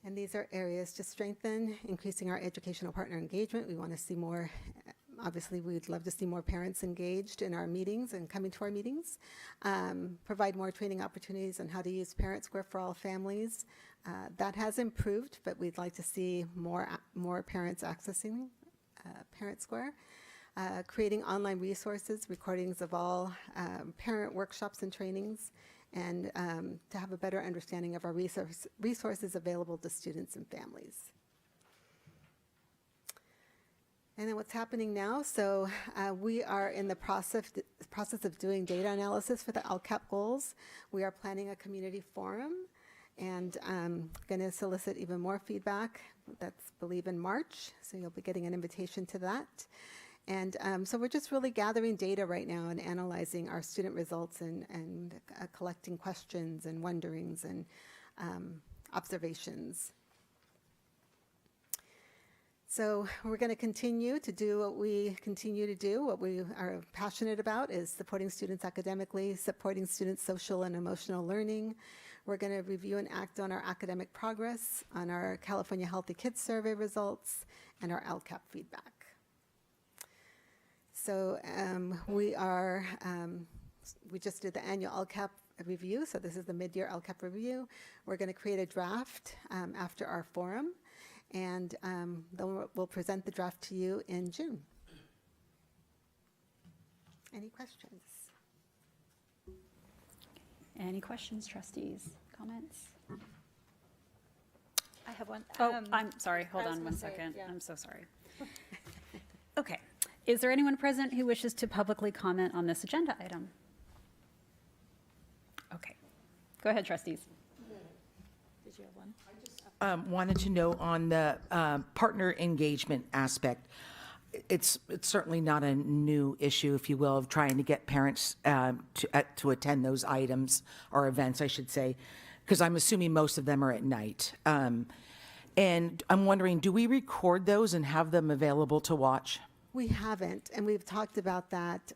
And these are areas to strengthen, increasing our educational partner engagement. We want to see more, obviously we'd love to see more parents engaged in our meetings and coming to our meetings. Provide more training opportunities on how to use Parent Square for all families. That has improved, but we'd like to see more parents accessing Parent Square. Creating online resources, recordings of all parent workshops and trainings, and to have a better understanding of our resources available to students and families. And then what's happening now, so we are in the process of doing data analysis for the LCAP goals. We are planning a community forum, and going to solicit even more feedback. That's, I believe, in March, so you'll be getting an invitation to that. And so we're just really gathering data right now and analyzing our student results and collecting questions and wonderings and observations. So we're going to continue to do what we continue to do. What we are passionate about is supporting students academically, supporting students' social and emotional learning. We're going to review and act on our academic progress, on our California Healthy Kids Survey results, and our LCAP feedback. So we just did the annual LCAP review, so this is the mid-year LCAP review. We're going to create a draft after our forum, and then we'll present the draft to you in June. Any questions? Any questions, trustees? Comments? I have one. Oh, I'm sorry. Hold I was on gonna one say, second. yeah. I'm so sorry. Okay. Is there anyone present who wishes to publicly comment on this agenda item? Okay. Go ahead, trustees. Did you have one? Wanted to know on the partner engagement aspect. It's certainly not a new issue, if you will, of trying to get parents to attend those items or events, I should say, because I'm assuming most of them are at night. And I'm wondering, do we record those and have them available to watch? We haven't, and we've talked about that,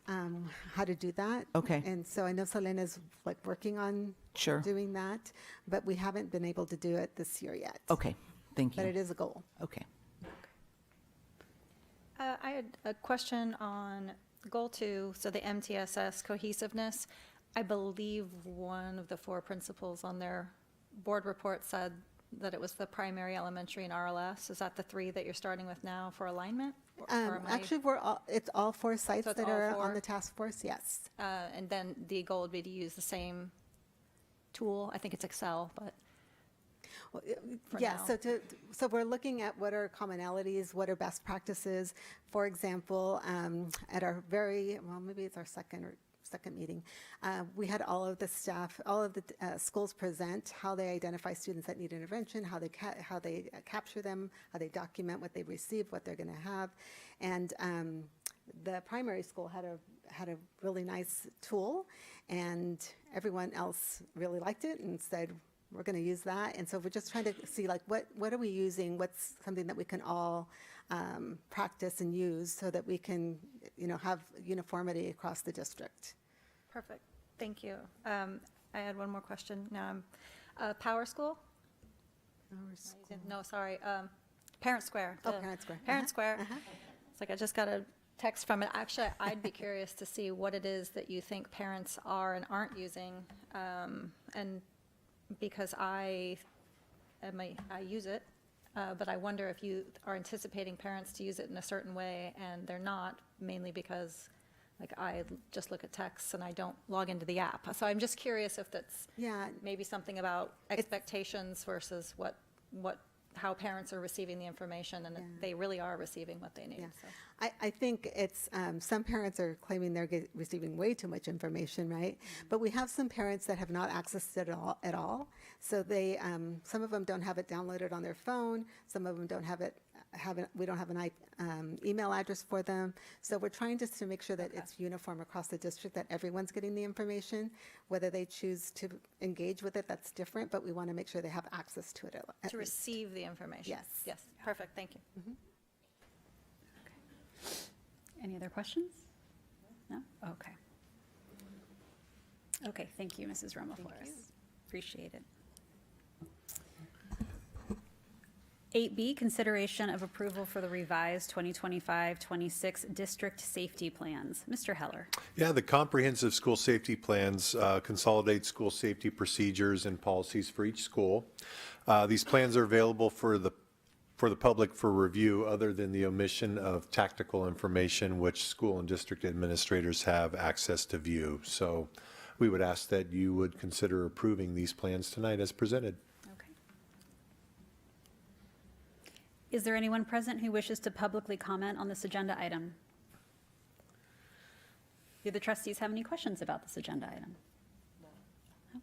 how to do that. Okay. And so I know Helena's like working on Sure. doing that, but we haven't been able to do it this year yet. Okay, thank you. But it is a goal. Okay. I had a question on goal 2, so the MTSS cohesiveness. I believe one of the 4 principals on their board report said that it was the primary, elementary, and RLS. Is that the 3 that you're starting with now for alignment? Or am I- Actually, it's all 4 sites So it's that all are 4? on the task force, yes. And then the goal would be to use the same tool. I think it's Excel, but Well, for yeah, now. so we're looking at what are commonalities, what are best practices. For example, at our maybe it's our second meeting, we had all of the staff, all of the schools present how they identify students that need intervention, how they capture them, how they document what they receive, what they're going to have, and the primary school had a really nice tool, and everyone else really liked it and said, we're going to use that. And so we're just trying to see, like, what are we using? What's something that we can all practice and use so that we can, have uniformity across the district. perfect. Thank you. I had one more question. Now, Power School? No, sorry. Parent Square. Oh, the Parent Square. Parent Square. Uh-huh. It's like I just got a text from it. Actually, I'd be curious to see what it is that you think parents are and aren't using. And because I use it, but I wonder if you are anticipating parents to use it in a certain way and they're not, mainly because I just look at texts and I don't log into the app. So I'm just curious if that's Yeah. maybe something about expectations versus how parents are receiving the information, and they really are receiving what they need. Yeah. So. I think it's, some parents are claiming they're receiving way too much information, right? But we have some parents that have not accessed it at all. So they, some of them don't have it downloaded on their phone. Some of them don't have it, we don't have an email address for them. So we're trying just to make sure that it's uniform across the district, that everyone's getting the information. Whether they choose to engage with it, that's different, but we want to make sure they have access to it at least. To receive the information. Yes. Yes, perfect, thank you. Any other questions? No? Okay. Okay, thank you, Mrs. Romo Flores. Appreciate it. 8B, consideration of approval for the revised 2025-26 district safety plans. Mr. Heller. Yeah, the comprehensive school safety plans consolidate school safety procedures and policies for each school. These plans are available for the public for review, other than the omission of tactical information which school and district administrators have access to view. So we would ask that you would consider approving these plans tonight as presented. Okay. Is there anyone present who wishes to publicly comment on this agenda item? Do the trustees have any questions about this agenda item? No?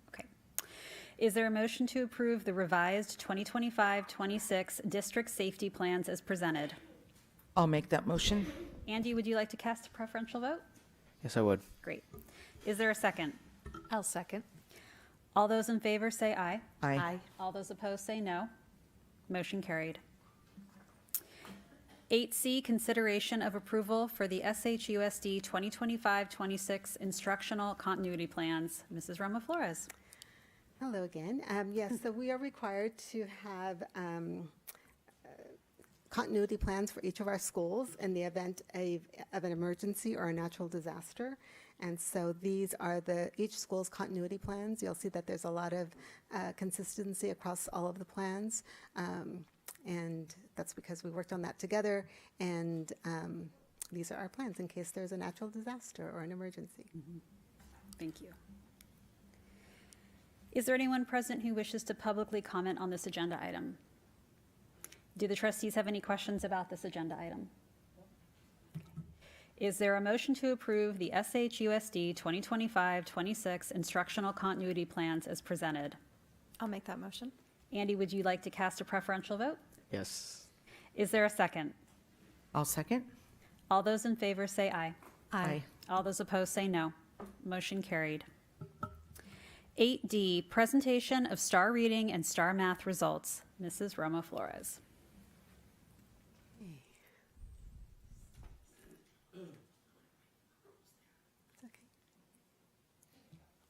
Okay. Is there a motion to approve the revised 2025-26 district safety plans as presented? I'll make that motion. Andy, would you like to cast a preferential vote? Yes, I would. Great. Is there a second? I'll second. All those in favor say aye. Aye. All those opposed say no. Motion carried. 8C, consideration of approval for the SHUSD 2025-26 instructional continuity plans. Mrs. Romo Flores. Hello again. Yes, so we are required to have continuity plans for each of our schools in the event of an emergency or a natural disaster. And so these are each school's continuity plans. You'll see that there's a lot of consistency across all of the plans. And that's because we worked on that together. And these are our plans in case there's a natural disaster or an emergency. Thank you. Is there anyone present who wishes to publicly comment on this agenda item? Do the trustees have any questions about this agenda item? Is there a motion to approve the SHUSD 2025-26 instructional continuity plans as presented? I'll make that motion. Andy, would you like to cast a preferential vote? Yes. Is there a second? I'll second. All those in favor say aye. Aye. All those opposed say no. Motion carried. 8D, presentation of STAR reading and STAR math results. Mrs. Romo Flores.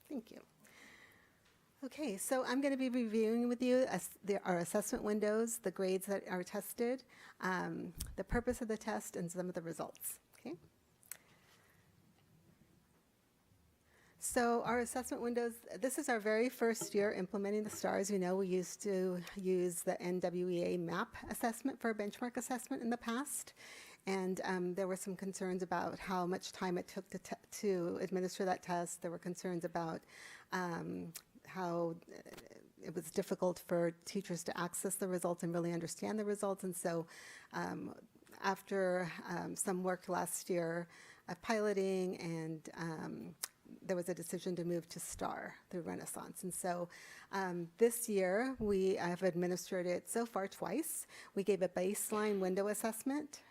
Thank you. Okay, so I'm going to be reviewing with you our assessment windows, the grades that are tested, the purpose of the test, and some of the results. Okay. So our assessment windows, this is our very first year implementing the STARS. You know, we used to use the NWEA MAP assessment for a benchmark assessment in the past. And there were some concerns about how much time it took to administer that test. There were concerns about how it was difficult for teachers to access the results and really understand the results. And so after some work last year of piloting, and there was a decision to move to STAR through Renaissance. And so this year, we have administered it so far twice. We gave a baseline window assessment,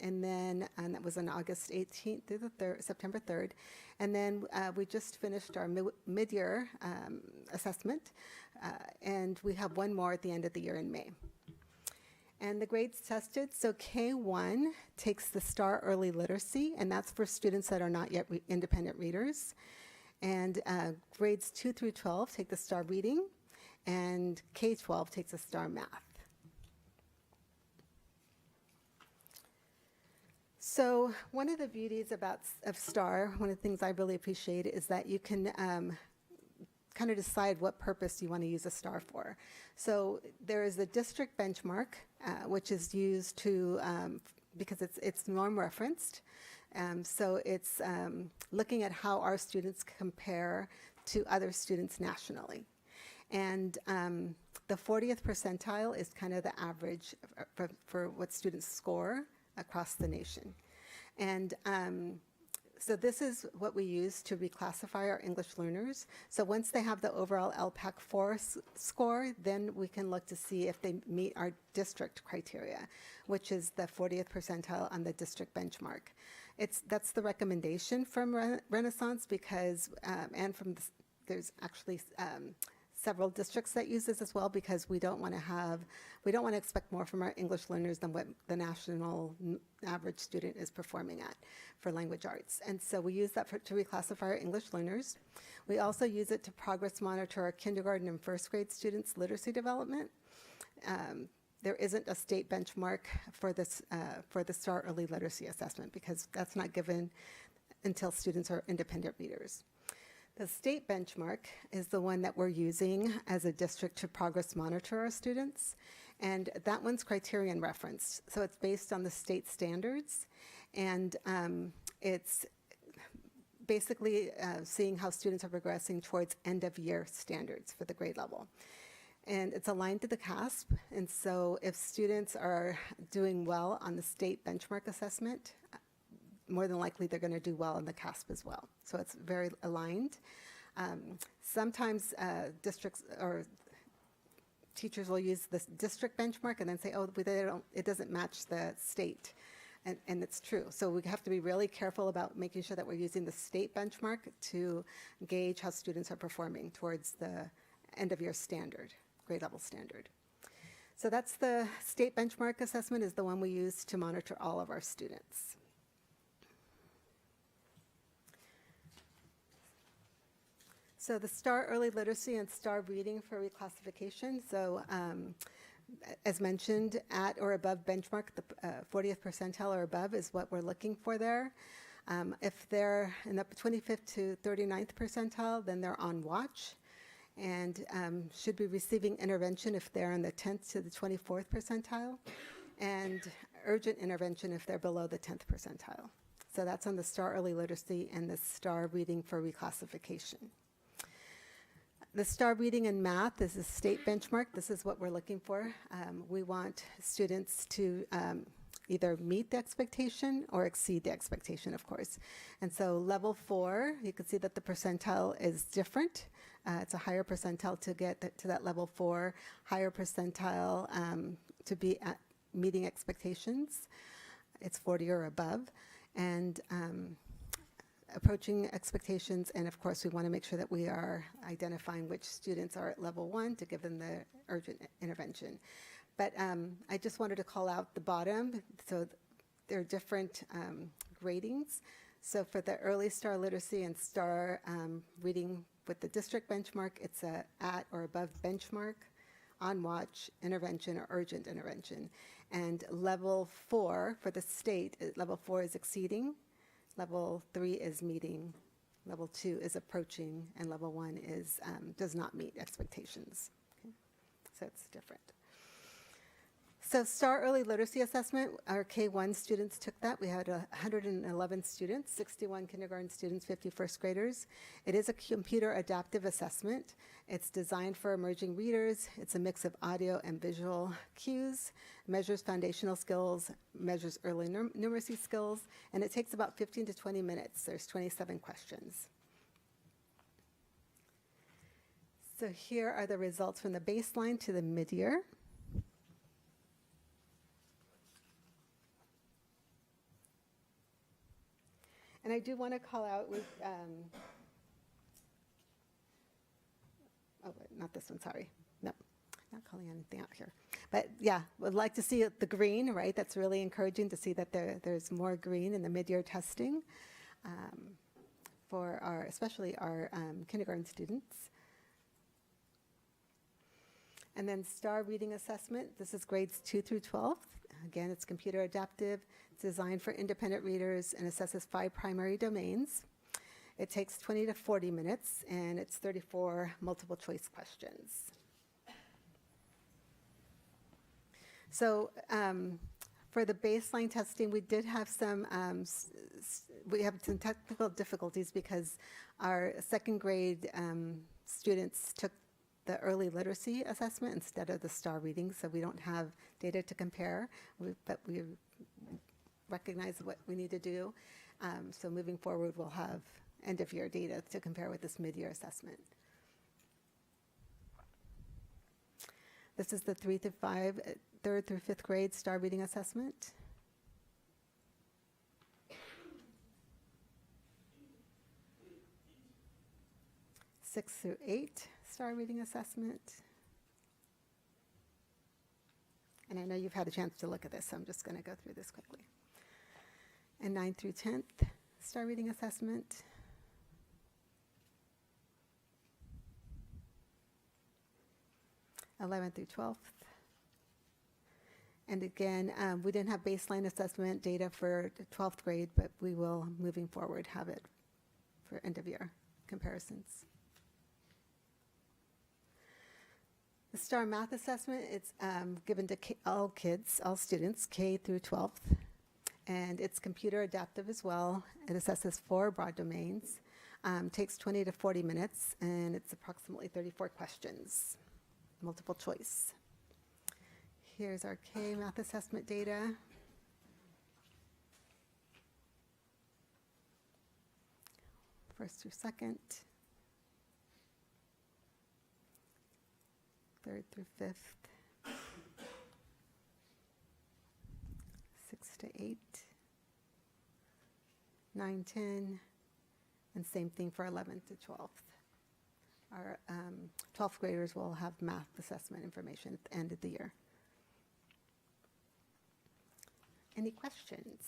and that was on August 18th through the September 3rd. And then we just finished our mid-year assessment, and we have one more at the end of the year in May. And the grades tested, so K1 takes the STAR Early Literacy, and that's for students that are not yet independent readers. And grades 2 through 12 take the STAR Reading, and K-12 takes the STAR Math. So one of the beauties of STAR, one of the things I really appreciate, is that you can kind of decide what purpose you want to use a STAR for. So there is a district benchmark, which is used to, because it's norm referenced. So it's looking at how our students compare to other students nationally. And the 40th percentile is kind of the average for what students score across the nation. And so this is what we use to reclassify our English learners. So once they have the overall LPAC 4 score, then we can look to see if they meet our district criteria, which is the 40th percentile on the district benchmark. That's the recommendation from Renaissance because, and from there's actually several districts that use this as well because we don't want to expect more from our English learners than what the national average student is performing at for language arts. And so we use that to reclassify our English learners. We also use it to progress monitor our kindergarten and first grade students' literacy development. There isn't a state benchmark for this for the STAR Early Literacy Assessment because that's not given until students are independent readers. The state benchmark is the one that we're using as a district to progress monitor our students, and that one's criterion referenced. So it's based on the state standards, and it's basically seeing how students are progressing towards end-of-year standards for the grade level. And it's aligned to the CASP, and so if students are doing well on the state benchmark assessment, more than likely they're going to do well in the CASP as well. So it's very aligned. Sometimes districts or teachers will use this district benchmark and then say, oh, it doesn't match the state. And it's true. So we have to be really careful about making sure that we're using the state benchmark to gauge how students are performing towards the end of year standard, grade level standard. So that's the state benchmark assessment is the one we use to monitor all of our students. So the STAR Early Literacy and STAR Reading for reclassification. So as mentioned, at or above benchmark, the 40th percentile or above is what we're looking for there. If they're in the 25th to 39th percentile, then they're on watch and should be receiving intervention if they're in the 10th to the 24th percentile, and urgent intervention if they're below the 10th percentile. So that's on the STAR Early Literacy and the STAR Reading for reclassification. The STAR Reading and Math is a state benchmark. This is what we're looking for. We want students to either meet the expectation or exceed the expectation, of course. And so level 4, you can see that the percentile is different. It's a higher percentile to get to that level 4, higher percentile to be at meeting expectations. It's 40 or above. And approaching expectations, and of course we want to make sure that we are identifying which students are at level 1 to give them the urgent intervention. But I just wanted to call out the bottom. So there are different gradings. So for the early STAR literacy and STAR reading with the district benchmark, it's a at or above benchmark, on watch, intervention, or urgent intervention. And level 4 for the state, level 4 is exceeding, level 3 is meeting, level 2 is approaching, and level 1 is does not meet expectations. Okay? So it's different. So STAR Early Literacy Assessment, our K-1 students took that. We had 111 students, 61 kindergarten students, 50 first graders. It is a computer adaptive assessment. It's designed for emerging readers. It's a mix of audio and visual cues, measures foundational skills, measures early numeracy skills, and it takes about 15 to 20 minutes. There's 27 questions. So here are the results from the baseline to the mid-year. And I do want to call out with, oh, wait, not this one, sorry. No, not calling anything out here. But yeah, would like to see the green, right? That's really encouraging to see that there's more green in the mid-year testing for our, especially our kindergarten students. And then STAR Reading Assessment, this is grades 2 through 12. Again, it's computer adaptive. It's designed for independent readers and assesses 5 primary domains. It takes 20 to 40 minutes, and it's 34 multiple choice questions. So for the baseline testing, we did have some technical difficulties because our second grade students took the early literacy assessment instead of the STAR reading, so we don't have data to compare, but we recognize what we need to do. So moving forward, we'll have end-of-year data to compare with this mid-year assessment. This is the 3 through 5, 3rd through 5th grade STAR reading assessment. Six through 8 STAR reading assessment. And I know you've had a chance to look at this, so I'm just going to go through this quickly. And 9 through 10th STAR reading assessment. '11th through 12th. And again, we didn't have baseline assessment data for the 12th grade, but we will, moving forward, have it for end-of-year comparisons. The STAR math assessment, it's given to all kids, all students, K through 12th, and it's computer adaptive as well. It assesses 4 broad domains, takes 20 to 40 minutes, and it's approximately 34 questions, multiple choice. Here's our K math assessment data. First through second. 3rd through 5th, 6 to 8, 9, 10, and same thing for 11th to 12th. Our 12th graders will have math assessment information at the end of the year. Any questions?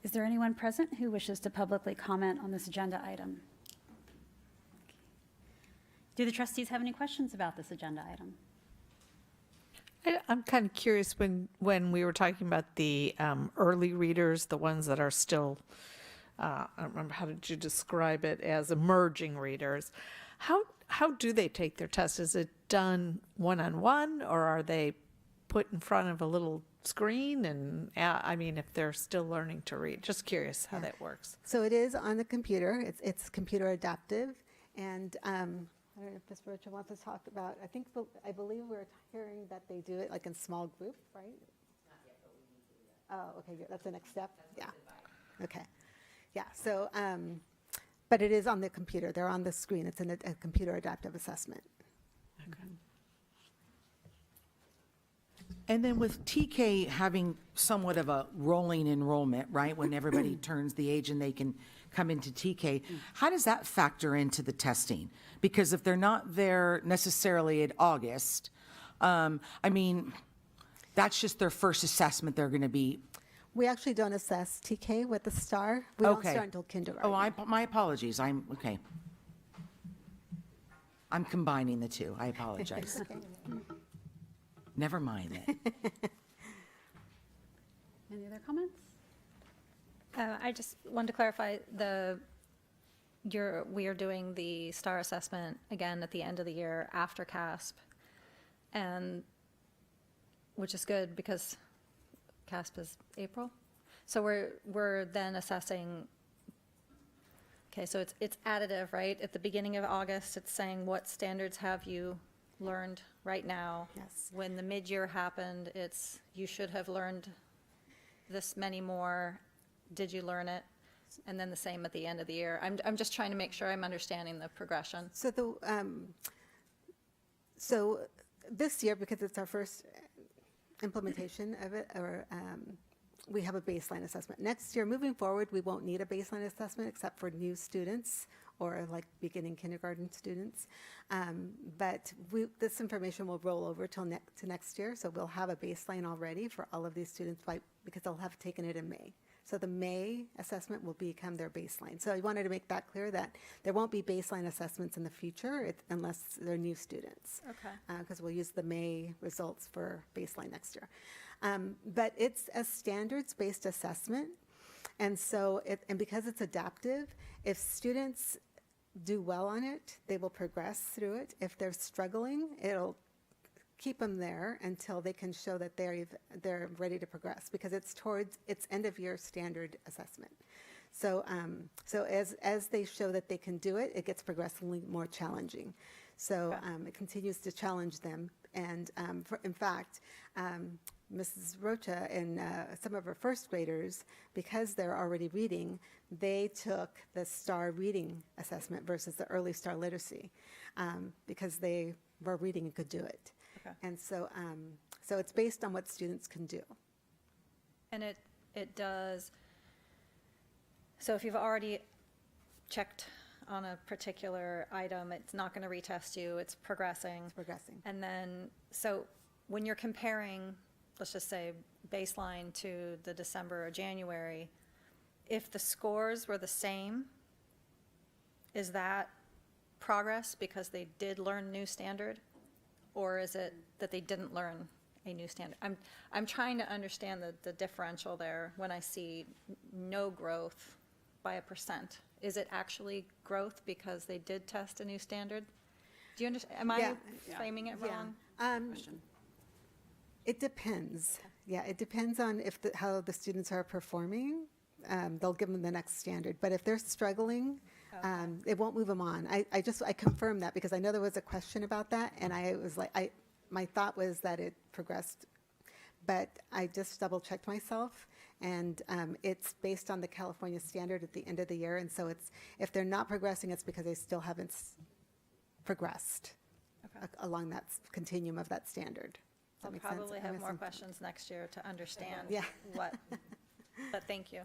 Is there anyone present who wishes to publicly comment on this agenda item? Do the trustees have any questions about this agenda item? I'm kind of curious when we were talking about the early readers, the ones that are still, I don't remember, how did you describe it, as emerging readers? How do they take their test? Is it done one-on-one, or are they put in front of a little screen? And I mean, if they're still learning to read, just curious how that works. So it is on the computer. It's computer adaptive, and I don't know if Ms. Rocha wants to talk about. I believe we're hearing that they do it like in small group, right? Not yet, but we need to do that. Oh, okay, good. That's the next step. Yeah. Okay. Yeah. So, but it is on the computer. They're on the screen. It's a computer adaptive assessment. Okay. And then with TK having somewhat of a rolling enrollment, right, when everybody turns the age and they can come into TK, how does that factor into the testing? Because if they're not there necessarily at August, I mean, that's just their first assessment they're going to be. We actually don't assess TK with the STAR. We don't start until kindergarten. Oh, my apologies. Okay. I'm combining the two. I apologize. Okay. Never mind it. Any other comments? I just wanted to clarify we are doing the STAR assessment again at the end of the year after CASP, and which is good because CASP is April. So we're then assessing. Okay, so it's additive, right? At the beginning of August, it's saying what standards have you learned right now. Yes. When the mid-year happened, it's you should have learned this many more. Did you learn it? And then the same at the end of the year. I'm just trying to make sure I'm understanding the progression. So so this year, because it's our first implementation of it, we have a baseline assessment. Next year, moving forward, we won't need a baseline assessment except for new students or like beginning kindergarten students. But this information will roll over to next year, so we'll have a baseline already for all of these students because they'll have taken it in May. So the May assessment will become their baseline. So I wanted to make that clear that there won't be baseline assessments in the future unless they're new students. Okay. Because we'll use the May results for baseline next year. But it's a standards-based assessment. And so, and because it's adaptive, if students do well on it, they will progress through it. If they're struggling, it'll keep them there until they can show that they're ready to progress, because it's towards its end of year standard assessment. So as they show that they can do it, it gets progressively more challenging. So it continues to challenge them. And in fact, Mrs. Rocha and some of her first graders, because they're already reading, they took the STAR reading assessment versus the early STAR literacy because they were reading and could do it. Okay. And so it's based on what students can do. And it does, so if you've already checked on a particular item, it's not going to retest you, it's progressing. It's progressing. And then, so when you're comparing, let's just say, baseline to the December or January, if the scores were the same, is that progress because they did learn new standard? Or is it that they didn't learn a new standard? I'm trying to understand the differential there when I see no growth by 1%. Is it actually growth because they did test a new standard? Do you understand? Am I framing it wrong? It depends. Yeah, it depends on how the students are performing. They'll give them the next standard. But if they're struggling, it won't move them on. I confirmed that because I know there was a question about that, and I was like, my thought was that it progressed, but I just double checked myself, and it's based on the California standard at the end of the year, and so if they're not progressing, it's because they still haven't progressed along that continuum of that standard. I'll Does that make sense? probably have more questions next year to understand what, but thank you.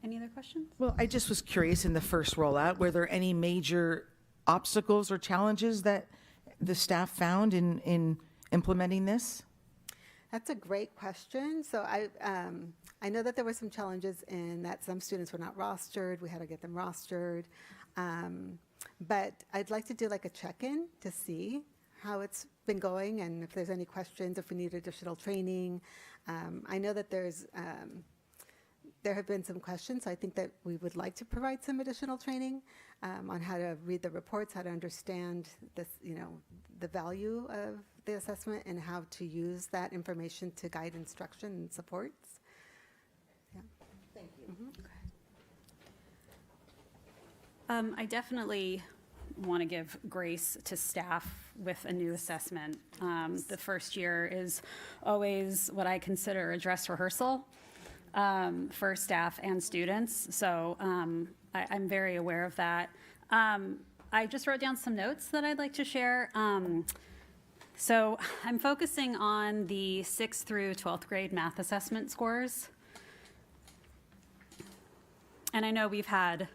Any other questions? Well, I just was curious, in the first rollout, were there any major obstacles or challenges that the staff found in implementing this? That's a great question. So I know that there were some challenges in that some students were not rostered. We had to get them rostered. But I'd like to do like a check-in to see how it's been going and if there's any questions, if we need additional training. I know that there have been some questions, so I think that we would like to provide some additional training on how to read the reports, how to understand this, the value of the assessment and how to use that information to guide instruction and supports. Yeah. Thank you. I definitely want to give grace to staff with a new assessment. The first year is always what I consider a dress rehearsal for staff and students, so I'm very aware of that. I just wrote down some notes that I'd like to share. So I'm focusing on the 6th through 12th grade math assessment scores. And I know we've had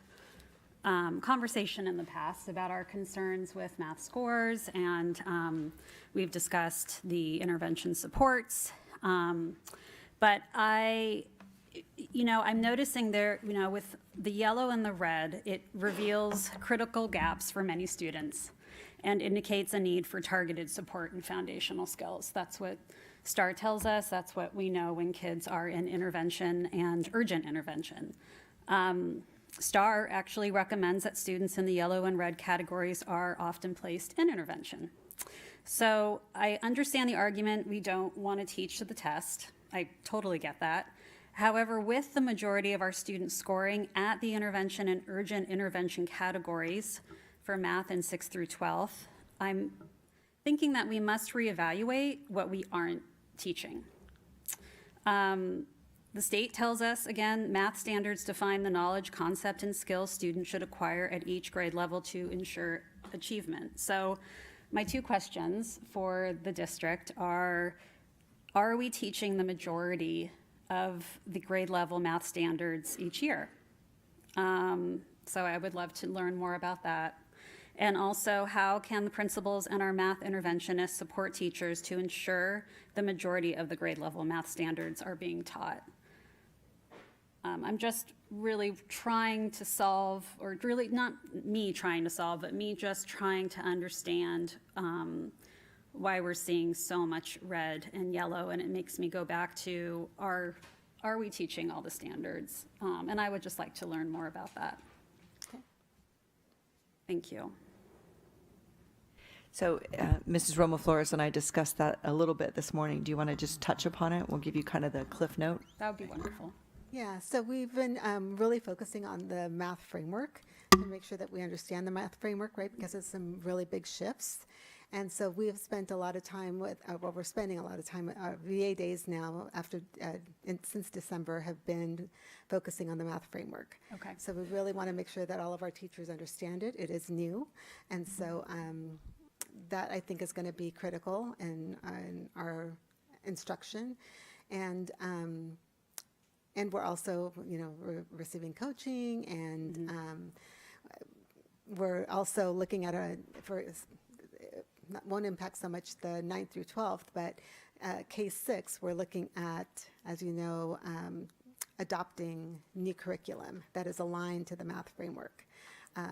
conversation in the past about our concerns with math scores, and we've discussed the intervention supports. But I'm noticing there, with the yellow and the red, it reveals critical gaps for many students and indicates a need for targeted support and foundational skills. That's what STAR tells us. That's what we know when kids are in intervention and urgent intervention. STAR actually recommends that students in the yellow and red categories are often placed in intervention. So I understand the argument we don't want to teach to the test. I totally get that. However, with the majority of our students scoring at the intervention and urgent intervention categories for math in 6th through 12th, I'm thinking that we must reevaluate what we aren't teaching. The state tells us, again, math standards define the knowledge, concept, and skills students should acquire at each grade level to ensure achievement. So my two questions for the district are we teaching the majority of the grade level math standards each year? So I would love to learn more about that. And also, how can the principals and our math interventionists support teachers to ensure the majority of the grade level math standards are being taught? I'm just really trying to solve, or really not me trying to solve, but me just trying to understand why we're seeing so much red and yellow, and it makes me go back to, are we teaching all the standards? And I would just like to learn more about that. Okay. Thank you. So Mrs. Romo Flores and I discussed that a little bit this morning. Do you want to just touch upon it? We'll give you kind of the cliff note. That would be wonderful. Yeah, so we've been really focusing on the math framework to make sure that we understand the math framework, right? Because it's some really big shifts. And so we have spent a lot of time with, well, we're spending a lot of time, VA days now after, since December have been focusing on the math framework. Okay. So we really want to make sure that all of our teachers understand it. It is new. And so that I think is going to be critical in our instruction. And we're also, we're receiving coaching, and we're also looking at won't impact so much the 9th through 12th, but K-6, we're looking at, as you know, adopting new curriculum that is aligned to the math framework.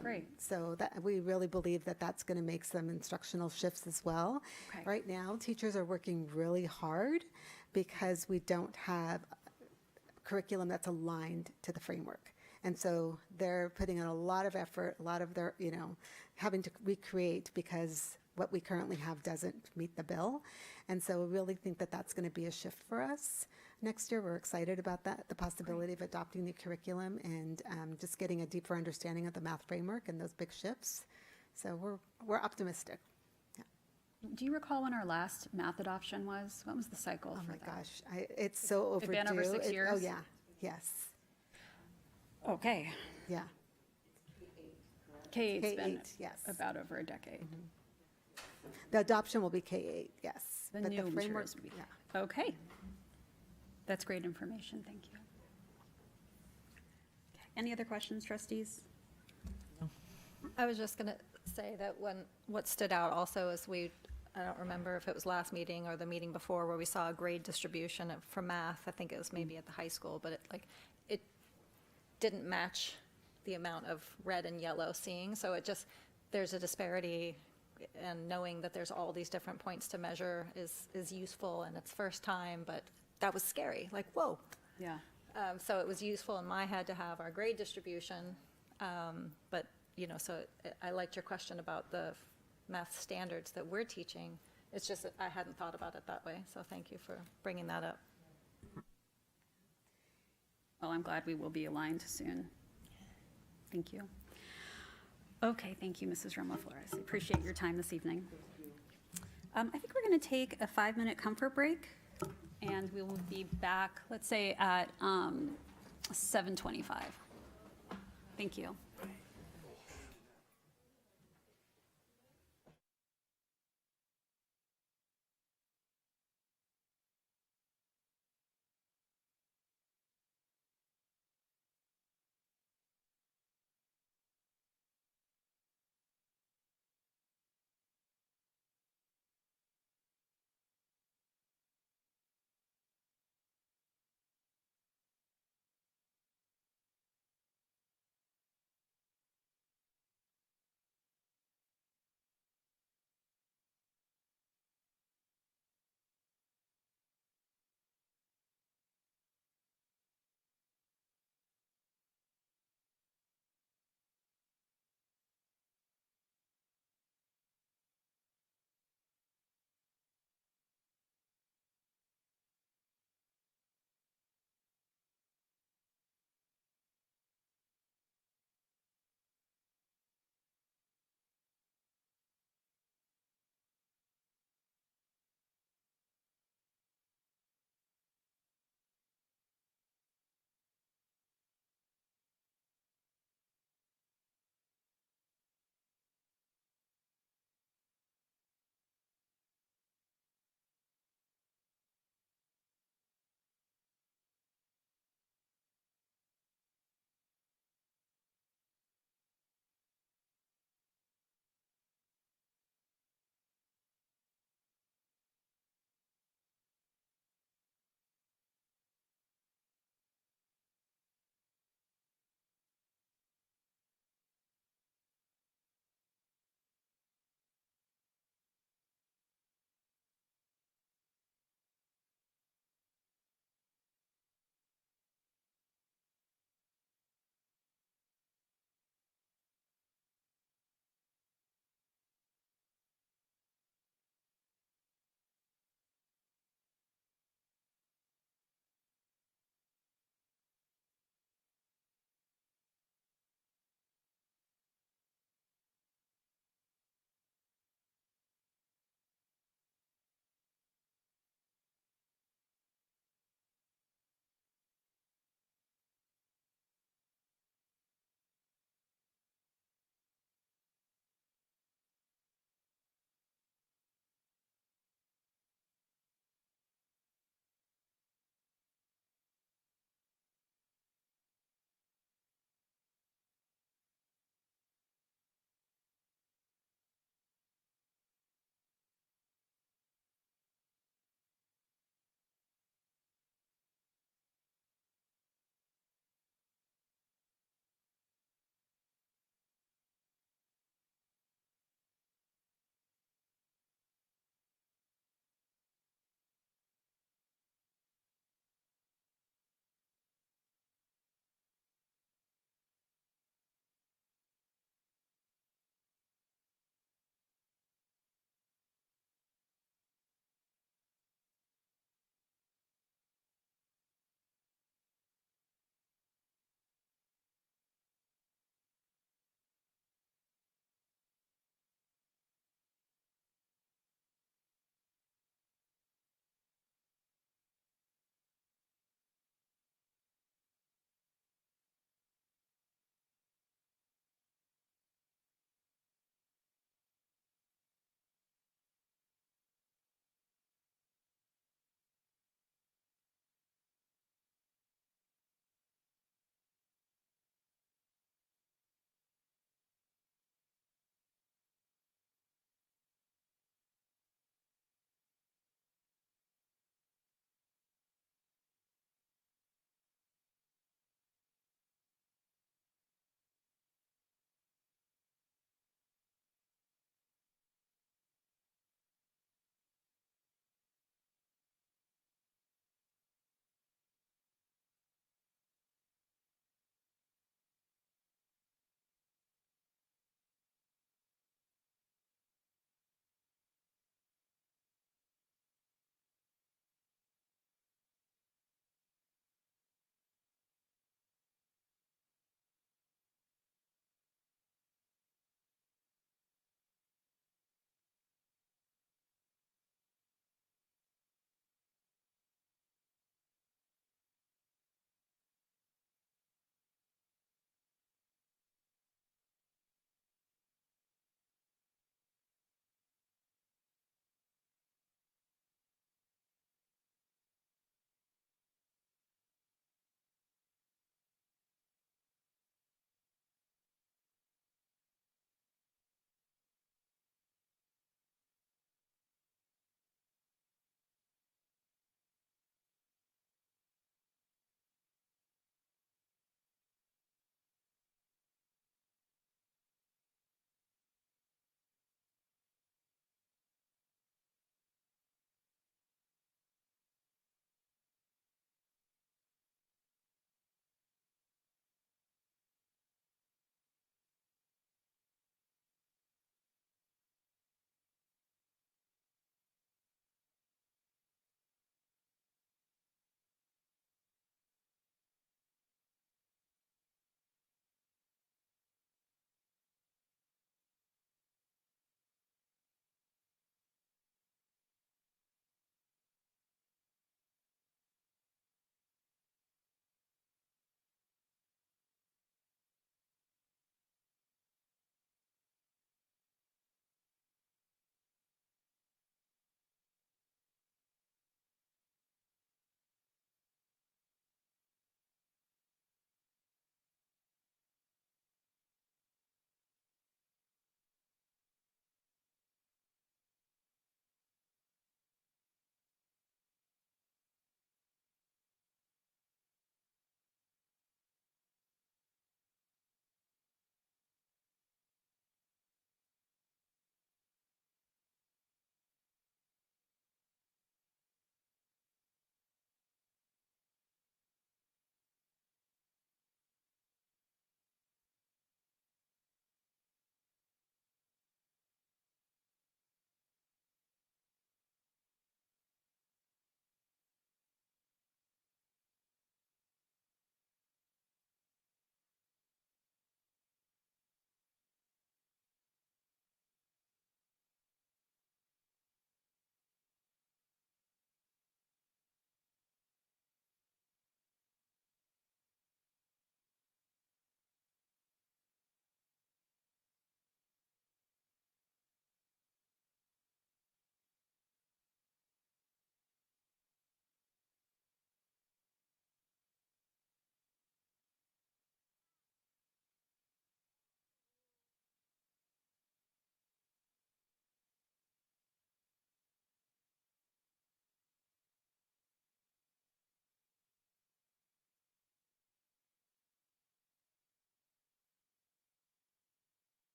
Great. So that we really believe that that's going to make some instructional shifts as well. Okay. Right now, teachers are working really hard because we don't have curriculum that's aligned to the framework. And so they're putting in a lot of effort, a lot of their, having to recreate because what we currently have doesn't meet the bill. And so we really think that that's going to be a shift for us. Next year, we're excited about that, the possibility of adopting the curriculum and just getting a deeper understanding of the math framework and those big shifts. So we're optimistic. Do you recall when our last math adoption was? What was the cycle for that? Oh my gosh, it's so overdue. It's been over 6 years? Oh yeah, yes, Okay. yeah. K-8's been K-8, yes. about over a decade. The adoption will be K-8, yes. The But new framework, materials would be. yeah. Okay. That's great information. Thank you. Okay. Any other questions, trustees? I was just going to say that what stood out also is I don't remember if it was last meeting or the meeting before where we saw a grade distribution for math. I think it was maybe at the high school, but it didn't match the amount of red and yellow seeing. So there's a disparity, and knowing that there's all these different points to measure is useful, and it's first time, but that was scary. Like, whoa. Yeah. So it was useful in my head to have our grade distribution, but so I liked your question about the math standards that we're teaching. It's just that I hadn't thought about it that way, so thank you for bringing that up. Well, I'm glad we will be aligned soon. Thank you. Okay, thank you, Mrs. Romo Flores. I appreciate your time this evening. I think we're going to take a 5-minute comfort break, and we will be back, let's say, at 7:25. Thank you.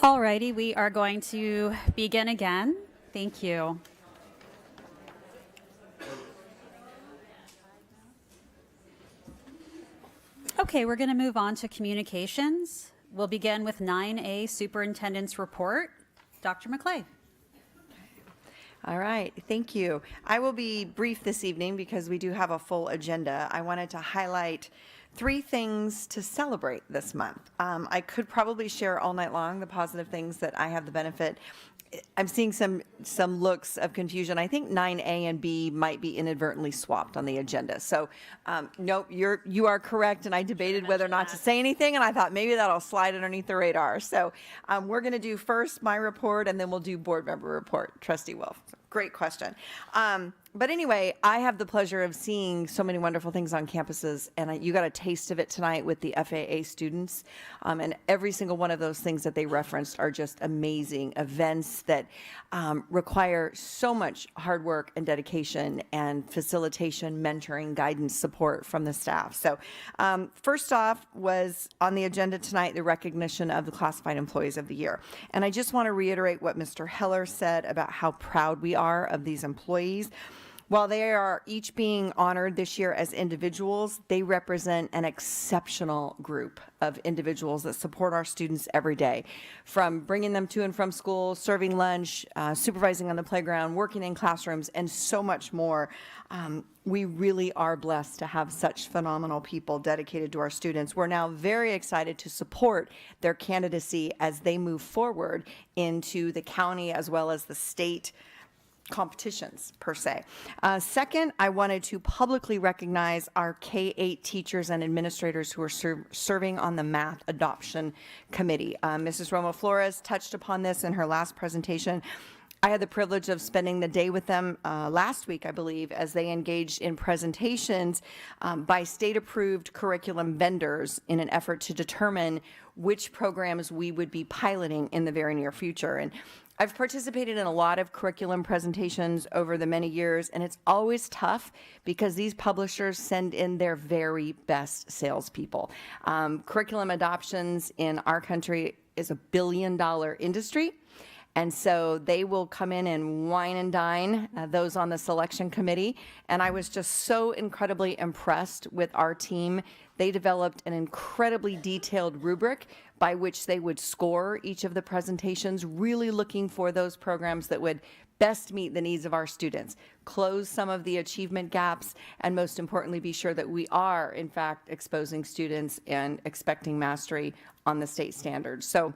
Alrighty, we are going to begin again. Thank you. Okay, we're going to move on to communications. We'll begin with 9A, Superintendent's Report. Dr. McClay. All right, thank you. I will be brief this evening because we do have a full agenda. I wanted to highlight 3 things to celebrate this month. I could probably share all night long the positive things that I have the benefit. I'm seeing some looks of confusion. I think 9A and B might be inadvertently swapped on the agenda. So, nope, you are correct, and I debated whether or not to say anything, and I thought maybe that'll slide underneath the radar. So, we're going to do first my report, and then we'll do board member report. Trustee Wolf, great question. But anyway, I have the pleasure of seeing so many wonderful things on campuses, and you got a taste of it tonight with the FAA students. And every single one of those things that they referenced are just amazing events that require so much hard work and dedication and facilitation, mentoring, guidance, support from the staff. So first off was on the agenda tonight, the recognition of the Classified Employees of the Year. And I just want to reiterate what Mr. Heller said about how proud we are of these employees. While they are each being honored this year as individuals, they represent an exceptional group of individuals that support our students every day, from bringing them to and from school, serving lunch, supervising on the playground, working in classrooms, and so much more. We really are blessed to have such phenomenal people dedicated to our students. We're now very excited to support their candidacy as they move forward into the county as well as the state competitions per se. Second, I wanted to publicly recognize our K-8 teachers and administrators who are serving on the Math Adoption Committee. Mrs. Romo Flores touched upon this in her last presentation. I had the privilege of spending the day with them last week, I believe, as they engaged in presentations by state-approved curriculum vendors in an effort to determine which programs we would be piloting in the very near future. And I've participated in a lot of curriculum presentations over the many years, and it's always tough because these publishers send in their very best salespeople. Curriculum adoptions in our country is $1 billion industry. And so they will come in and wine and dine those on the selection committee. And I was just so incredibly impressed with our team. They developed an incredibly detailed rubric by which they would score each of the presentations, really looking for those programs that would best meet the needs of our students, close some of the achievement gaps, and most importantly, be sure that we are, in fact, exposing students and expecting mastery on the state standards. So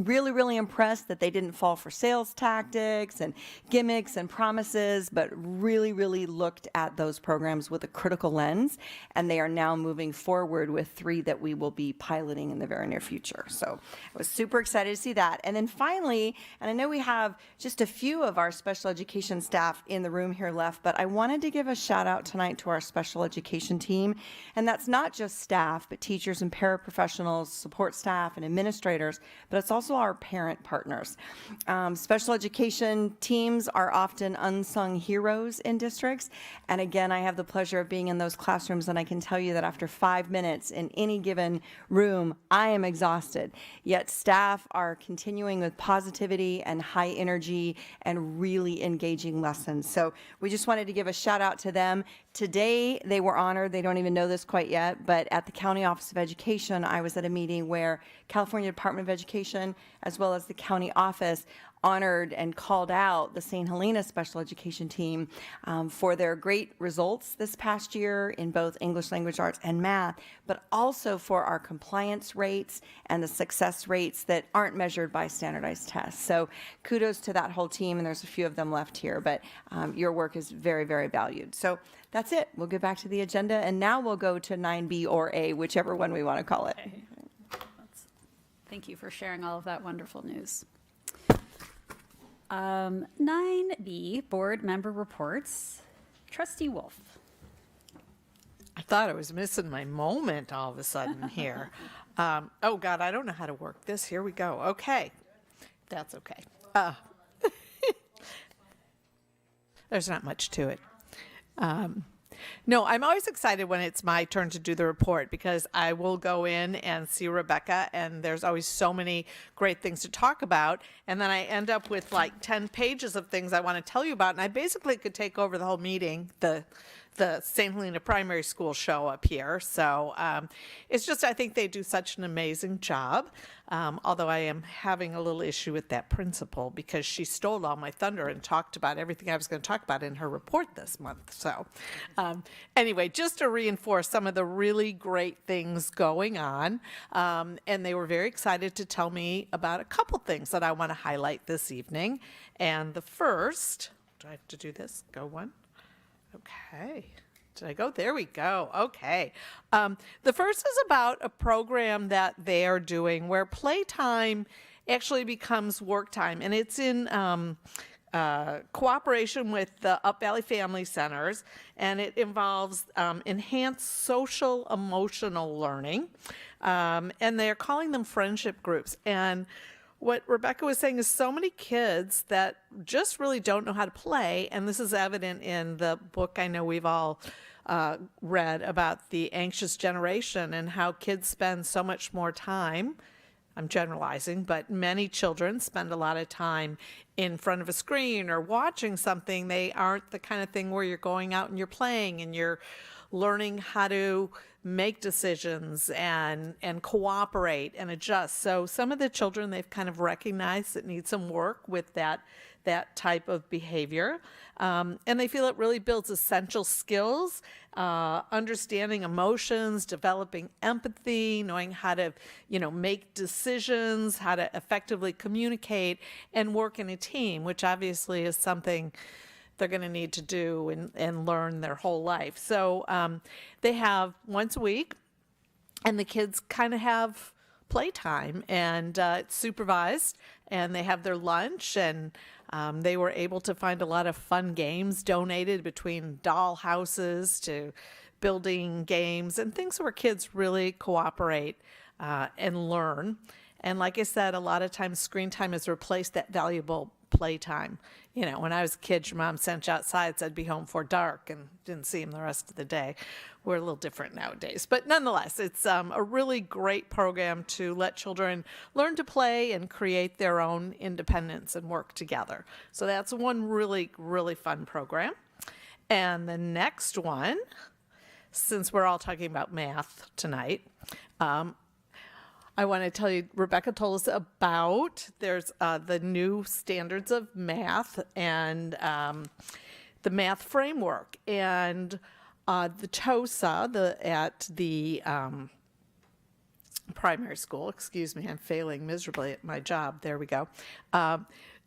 really, really impressed that they didn't fall for sales tactics and gimmicks and promises, but really, really looked at those programs with a critical lens. And they are now moving forward with 3 that we will be piloting in the very near future. So I was super excited to see that. And then finally, and I know we have just a few of our special education staff in the room here left, but I wanted to give a shout out tonight to our special education team. And that's not just staff, but teachers and paraprofessionals, support staff and administrators, but it's also our parent partners. Special education teams are often unsung heroes in districts. And again, I have the pleasure of being in those classrooms, and I can tell you that after 5 minutes in any given room, I am exhausted. Yet staff are continuing with positivity and high energy and really engaging lessons. So we just wanted to give a shout out to them. Today, they were honored. They don't even know this quite yet, but at the County Office of Education, I was at a meeting where California Department of Education, as well as the county office, honored and called out the St. Helena special education team for their great results this past year in both English language arts and math, but also for our compliance rates and the success rates that aren't measured by standardized tests. So kudos to that whole team, and there's a few of them left here, but your work is very, very valued. So that's it. We'll get back to the agenda, and now we'll go to 9B or A, whichever one we want to call it. Thank you for sharing all of that wonderful news. 9B, board member reports. Trustee Wolf. I thought I was missing my moment all of a sudden here. Oh, God, I don't know how to work this. Here we go. Okay. That's okay. There's not much to it. No, I'm always excited when it's my turn to do the report because I will go in and see Rebecca, and there's always so many great things to talk about. And then I end up with like 10 pages of things I want to tell you about. And I basically could take over the whole meeting, the St. Helena Primary School show up here. So it's just, I think they do such an amazing job. Although I am having a little issue with that principal because she stole all my thunder and talked about everything I was going to talk about in her report this month. So anyway, just to reinforce some of the really great things going on. And they were very excited to tell me about a couple things that I want to highlight this evening. And the first, do I have to do this? Go one. Okay. Did I go? There we go. Okay. The first is about a program that they are doing where playtime actually becomes work time. And it's in cooperation with the Up Valley Family Centers. And it involves enhanced social emotional learning. And they're calling them friendship groups. And what Rebecca was saying is so many kids that just really don't know how to play, and this is evident in the book I know we've all read about the anxious generation and how kids spend so much more time. I'm generalizing, but many children spend a lot of time in front of a screen or watching something. They aren't the kind of thing where you're going out and you're playing and you're learning how to make decisions and cooperate and adjust. So some of the children they've kind of recognized that need some work with that type of behavior. And they feel it really builds essential skills, understanding emotions, developing empathy, knowing how to, make decisions, how to effectively communicate and work in a team, which obviously is something they're going to need to do and learn their whole life. So they have once a week, and the kids kind of have playtime, and it's supervised, and they have their lunch, and they were able to find a lot of fun games donated between doll houses to building games and things where kids really cooperate and learn. And like I said, a lot of times screen time has replaced that valuable playtime. When I was a kid, your mom sent you outside, said be home before dark, and didn't see him the rest of the day. We're a little different nowadays. But nonetheless, it's a really great program to let children learn to play and create their own independence and work together. So that's one really, really fun program. And the next one, since we're all talking about math tonight, I want to tell you, Rebecca told us about there's the new standards of math and the math framework. And the TOSA at the primary school, excuse me, I'm failing miserably at my job. There we go.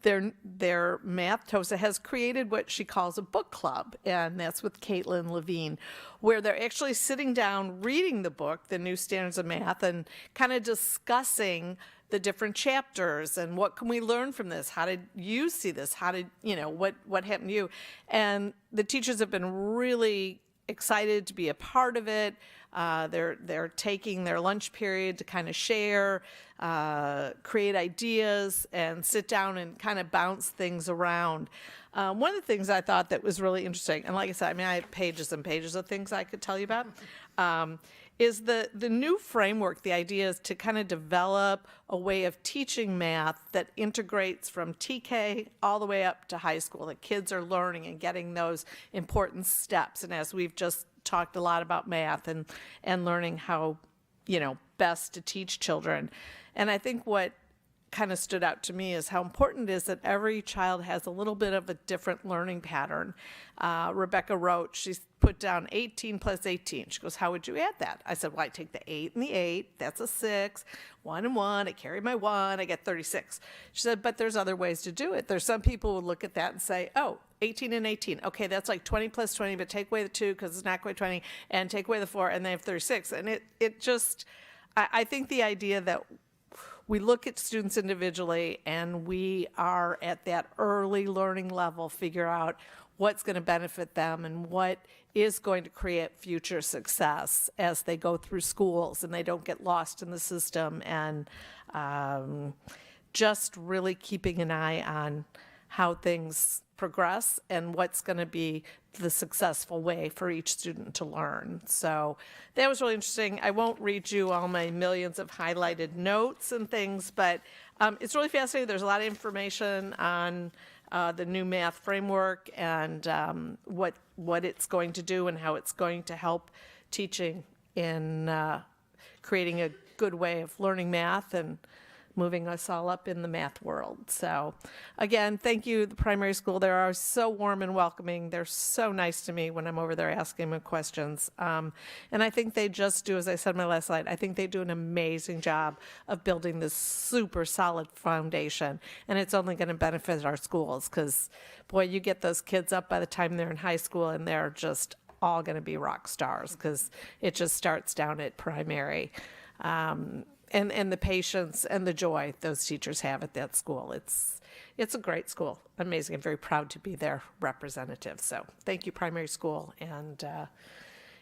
Their math TOSA has created what she calls a book club, and that's with Caitlin Levine, where they're actually sitting down reading the book, The New Standards of Math, and kind of discussing the different chapters and what can we learn from this? How did you see this? How did, what happened to you? And the teachers have been really excited to be a part of it. They're taking their lunch period to kind of share, create ideas, and sit down and kind of bounce things around. One of the things I thought that was really interesting, and like I said, I have pages and pages of things I could tell you about, is the new framework. The idea is to kind of develop a way of teaching math that integrates from TK all the way up to high school, that kids are learning and getting those important steps. And as we've just talked a lot about math and learning how, best to teach children. And I think what kind of stood out to me is how important it is that every child has a little bit of a different learning pattern. Rebecca wrote, she put down 18 plus 18. She goes, how would you add that? I said, well, I take the 8 and the 8, that's a 6, 1 and 1, I carry my 1, I get 36. She said, but there's other ways to do it. There's some people who look at that and say, oh, 18 and 18. Okay, that's like 20 plus 20, but take away the 2 because it's not quite 20, and take away the 4, and they have 36. And it just, I think the idea that we look at students individually and we are at that early learning level, figure out what's going to benefit them and what is going to create future success as they go through schools and they don't get lost in the system, and just really keeping an eye on how things progress and what's going to be the successful way for each student to learn. So that was really interesting. I won't read you all my millions of highlighted notes and things, but it's really fascinating. There's a lot of information on the new math framework and what it's going to do and how it's going to help teaching in creating a good way of learning math and moving us all up in the math world. So again, thank you, the primary school. They are so warm and welcoming. They're so nice to me when I'm over there asking them questions. And I think they just do, as I said in my last slide, I think they do an amazing job of building this super solid foundation. And it's only going to benefit our schools because, boy, you get those kids up by the time they're in high school and they're just all going to be rock stars because it just starts down at primary. And the patience and the joy those teachers have at that school. It's a great school. Amazing. I'm very proud to be their representative. So thank you, primary school. And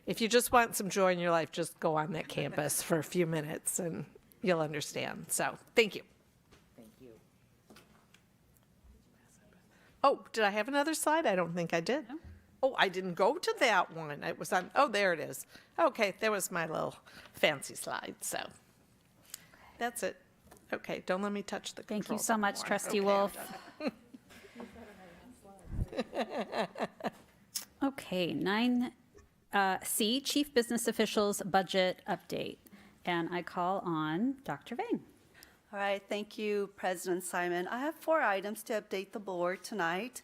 if you just want some joy in your life, just go on that campus for a few minutes and you'll understand. So thank you. Thank you. Oh, did I have another slide? I don't think I did. No. Oh, I didn't go to that one. It was on, oh, there it is. Okay, there was my little fancy slide. So that's it. Okay, don't let me touch the Thank you controls so much, anymore. Trustee Okay, Wolf. Okay, 9C, Chief Business Officials Budget Update. And I call on Dr. Vang. All right, thank you, President Simon. I have 4 items to update the board tonight.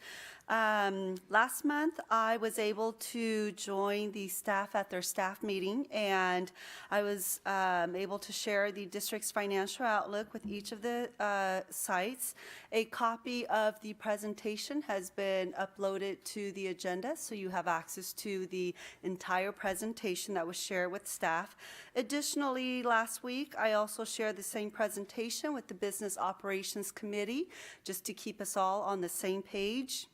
Last month, I was able to join the staff at their staff meeting, and I was able to share the district's financial outlook with each of the sites. A copy of the presentation has been uploaded to the agenda, so you have access to the entire presentation that was shared with staff. Additionally, last week, I also shared the same presentation with the Business Operations Committee, just to keep us all on the same page.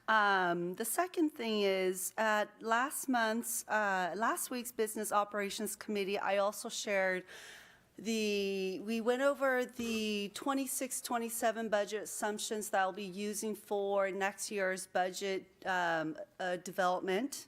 The second thing is at last week's Business Operations Committee, I also shared we went over the 26-27 budget assumptions that I'll be using for next year's budget development.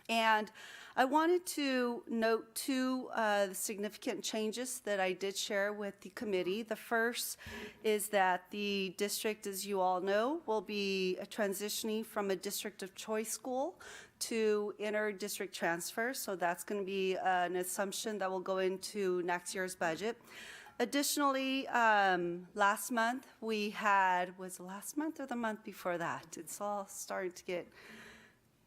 And I wanted to note 2 significant changes that I did share with the committee. The first is that the district, as you all know, will be transitioning from a district of choice school to inter-district transfer. So that's going to be an assumption that will go into next year's budget. Additionally, last month we had, was it last month or the month before that? It's all starting to get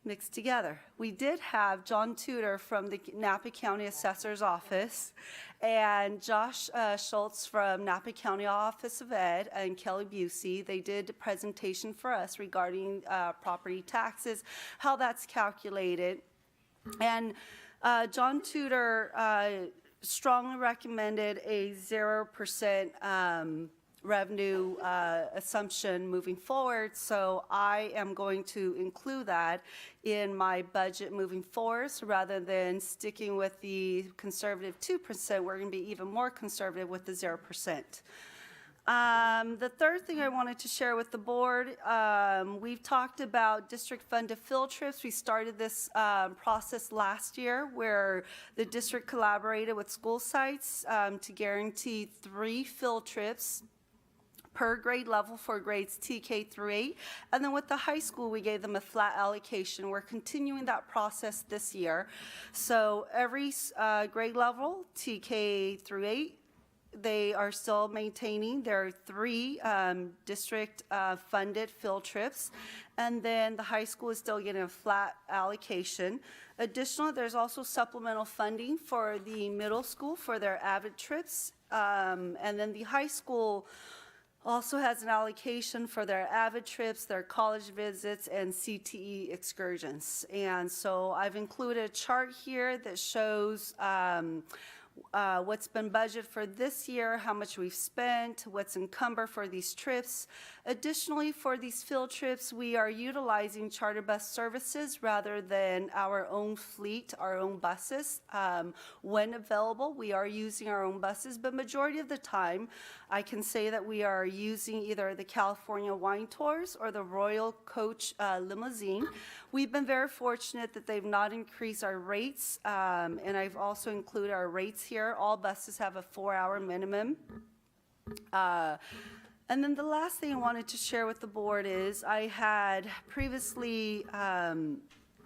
mixed together. We did have John Tudor from the Napa County Assessor's Office and Josh Schultz from Napa County Office of Ed and Kelly Busey. They did a presentation for us regarding property taxes, how that's calculated. And John Tudor strongly recommended a 0% revenue assumption moving forward, so I am going to include that in my budget moving forward. So rather than sticking with the conservative 2%, we're going to be even more conservative with the 0%. The third thing I wanted to share with the board, we've talked about district-funded field trips. We started this process last year where the district collaborated with school sites to guarantee 3 field trips per grade level for grades TK through 8. And then with the high school, we gave them a flat allocation. We're continuing that process this year. So every grade level, TK through 8, they are still maintaining their 3 district funded field trips. And then the high school is still getting a flat allocation. Additionally, there's also supplemental funding for the middle school for their AVID trips. And then the high school also has an allocation for their AVID trips, their college visits, and CTE excursions. And so I've included a chart here that shows what's been budgeted for this year, how much we've spent, what's encumbered for these trips. Additionally, for these field trips, we are utilizing charter bus services rather than our own fleet, our own buses. When available, we are using our own buses, but majority of the time, I can say that we are using either the California Wine Tours or the Royal Coach Limousine. We've been very fortunate that they've not increased our rates, and I've also included our rates here. All buses have a 4-hour minimum. And then the last thing I wanted to share with the board is I had previously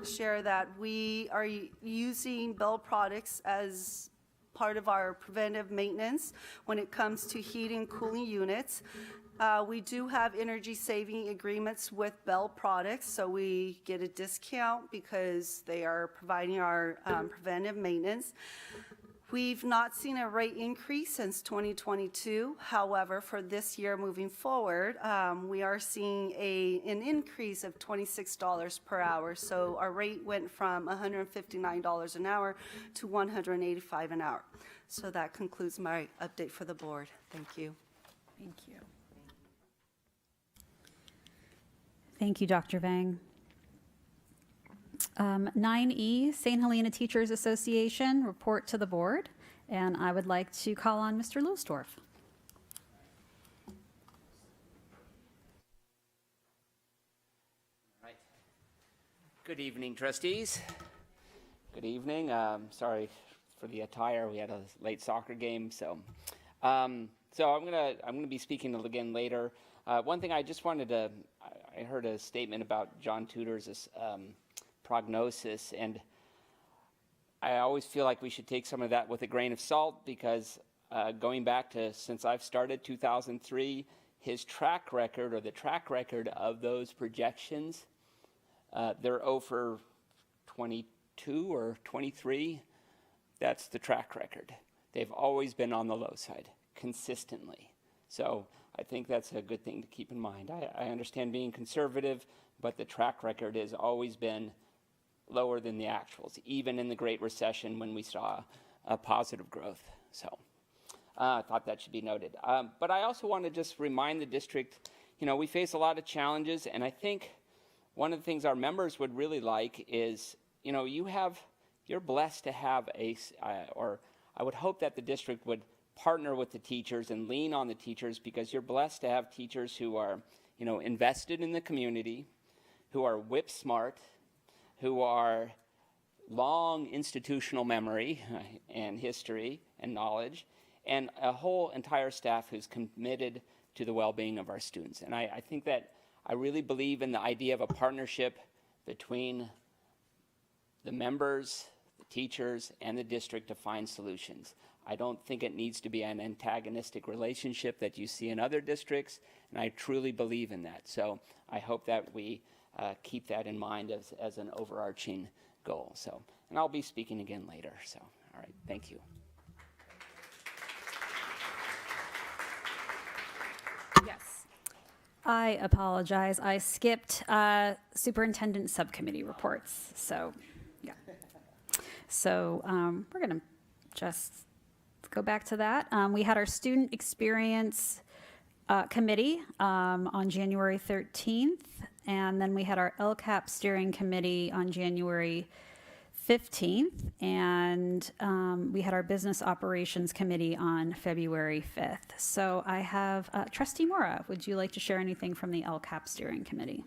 shared that we are using Bell products as part of our preventive maintenance when it comes to heating and cooling units. We do have energy saving agreements with Bell products, so we get a discount because they are providing our preventive maintenance. We've not seen a rate increase since 2022. However, for this year moving forward, we are seeing an increase of $26 per hour. So our rate went from $159 an hour to $185 an hour. So that concludes my update for the board. Thank you. Thank you. Thank you, Dr. Vang. 9E, St. Helena Teachers Association, report to the board. And I would like to call on Mr. Losdorf. Right. Good evening, trustees. Good evening. Sorry for the attire. We had a late soccer game, so I'm gonna be speaking again later. One thing I just wanted to, I heard a statement about John Tudor's prognosis, and I always feel like we should take some of that with a grain of salt because going back to since I've started 2003, his track record or the track record of those projections, they're over 22 or 23. That's the track record. They've always been on the low side consistently. So I think that's a good thing to keep in mind. I understand being conservative, but the track record has always been lower than the actuals, even in the Great Recession when we saw a positive growth. So I thought that should be noted. But I also want to just remind the district, you know, we face a lot of challenges, and I think one of the things our members would really like is, you know, you're blessed to have or I would hope that the district would partner with the teachers and lean on the teachers because you're blessed to have teachers who are, you know, invested in the community, who are whip smart, who are long institutional memory and history and knowledge, and a whole entire staff who's committed to the well-being of our students. And I think that I really believe in the idea of a partnership between the members, the teachers, and the district to find solutions. I don't think it needs to be an antagonistic relationship that you see in other districts, and I truly believe in that. So I hope that we keep that in mind as an overarching goal. So, and I'll be speaking again later. So, all right, thank you. Yes. I apologize. I skipped superintendent subcommittee reports. So, yeah. So we're going to just go back to that. We had our student experience committee on January 13th, and then we had our LCAP steering committee on January 15th, and we had our business operations committee on February 5th. So I have Trustee Mora. Would you like to share anything from the LCAP steering committee?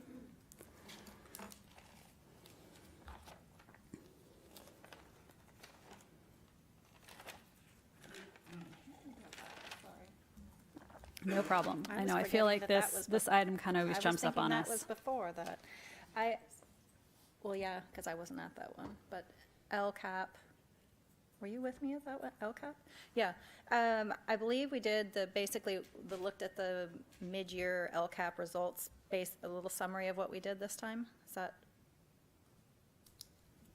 No problem. I know. I feel like this item kind of always jumps up on us. That was before that. Well, yeah, because I wasn't at that one. But LCAP, were you with me at that one? LCAP? Yeah. I believe we did looked at the mid-year LCAP results, a little summary of what we did this time. Is that?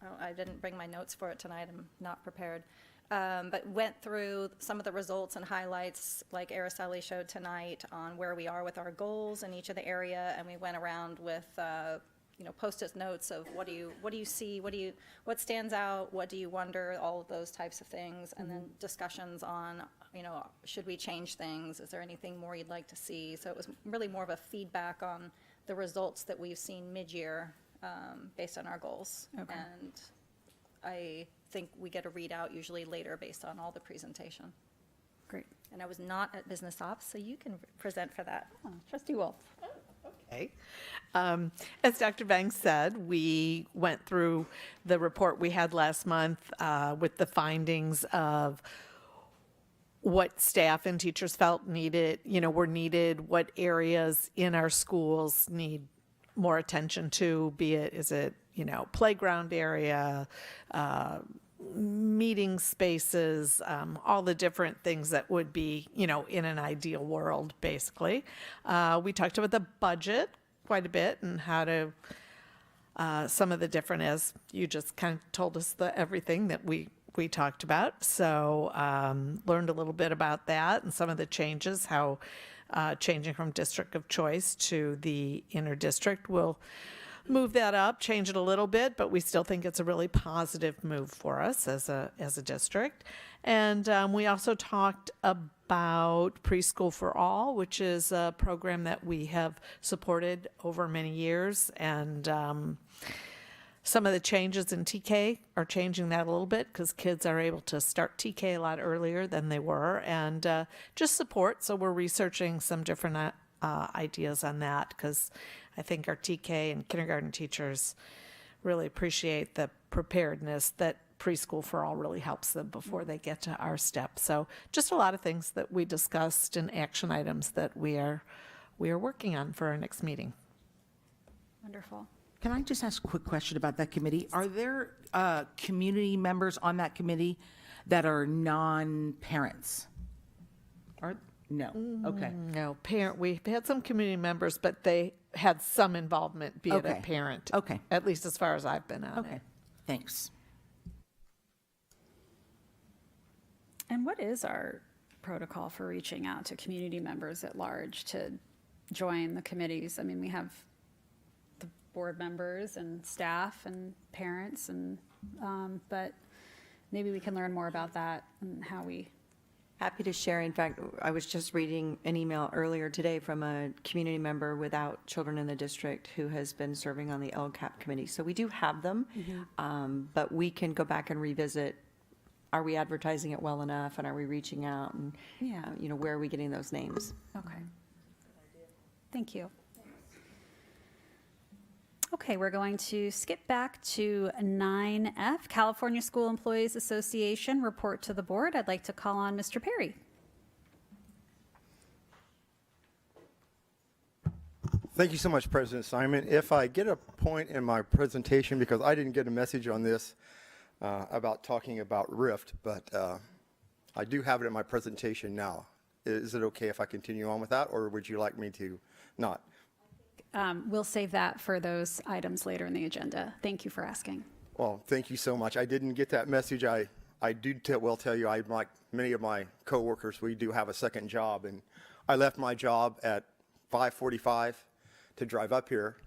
Oh, I didn't bring my notes for it tonight. I'm not prepared. But went through some of the results and highlights like Araceli showed tonight on where we are with our goals in each of the area, and we went around with Post-it notes of what do you see, what stands out, what do you wonder, all of those types of things, and then discussions on, should we change things? Is there anything more you'd like to see? So it was really more of a feedback on the results that we've seen mid-year based on our goals. Okay. And I think we get a readout usually later based on all the presentation. Great. And I was not at business ops, so you can present for that. Trustee Wolf. Okay. As Dr. Banks said, we went through the report we had last month with the findings of what staff and teachers felt needed, were needed, what areas in our schools need more attention to, is it, playground area, meeting spaces, all the different things that would be, in an ideal world, basically. We talked about the budget quite a bit and how to, some of the different, as you just kind of told us, everything that we talked about. So learned a little bit about that and some of the changes, how changing from district of choice to the inner district will move that up, change it a little bit, but we still think it's a really positive move for us as a district. And we also talked about Preschool for All, which is a program that we have supported over many years. And some of the changes in TK are changing that a little bit because kids are able to start TK a lot earlier than they were, and just support. So we're researching some different ideas on that because I think our TK and kindergarten teachers really appreciate the preparedness that Preschool for All really helps them before they get to our step. So just a lot of things that we discussed and action items that we are working on for our next meeting. Wonderful. Can I just ask a quick question about that committee? Are there community members on that committee that are non-parents? No. Okay. No, we had some community members, but they had some involvement, be it a Okay. parent. Okay. At least as far as I've been on Okay. it. Thanks. And what is our protocol for reaching out to community members at large to join the committees? I mean, we have the board members and staff and parents, and but maybe we can learn more about that and how we. Happy to share. In fact, I was just reading an email earlier today from a community member without children in the district who has been serving on the LCAP committee. So we do have them, but we can go back and revisit. Are we advertising it well enough, and are we reaching out, and where are we getting those names? Okay. Thank you. Okay, we're going to skip back to 9F, California School Employees Association report to the board. I'd like to call on Mr. Perry. Thank you so much, President Simon. If I get a point in my presentation, because I didn't get a message on this about talking about RIFT, but I do have it in my presentation now. Is it okay if I continue on with that, or would you like me to not? We'll save that for those items later in the agenda. Thank you for asking. Well, thank you so much. I didn't get that message. I do tell you, like many of my coworkers, we do have a second job, and I left my job at 5:45 to drive up here,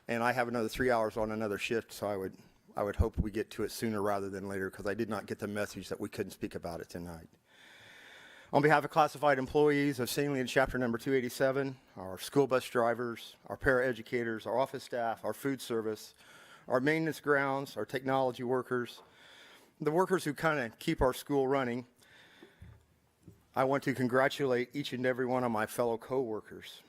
and I have another 3 hours on another shift, so I would hope we get to it sooner rather than later, because I did not get the message that we couldn't speak about it tonight. On behalf of classified employees of St. Leon Chapter Number 287, our school bus drivers, our paraeducators, our office staff, our food service, our maintenance grounds, our technology workers, the workers who kind of keep our school running, I want to congratulate each and every one of my fellow co-workers.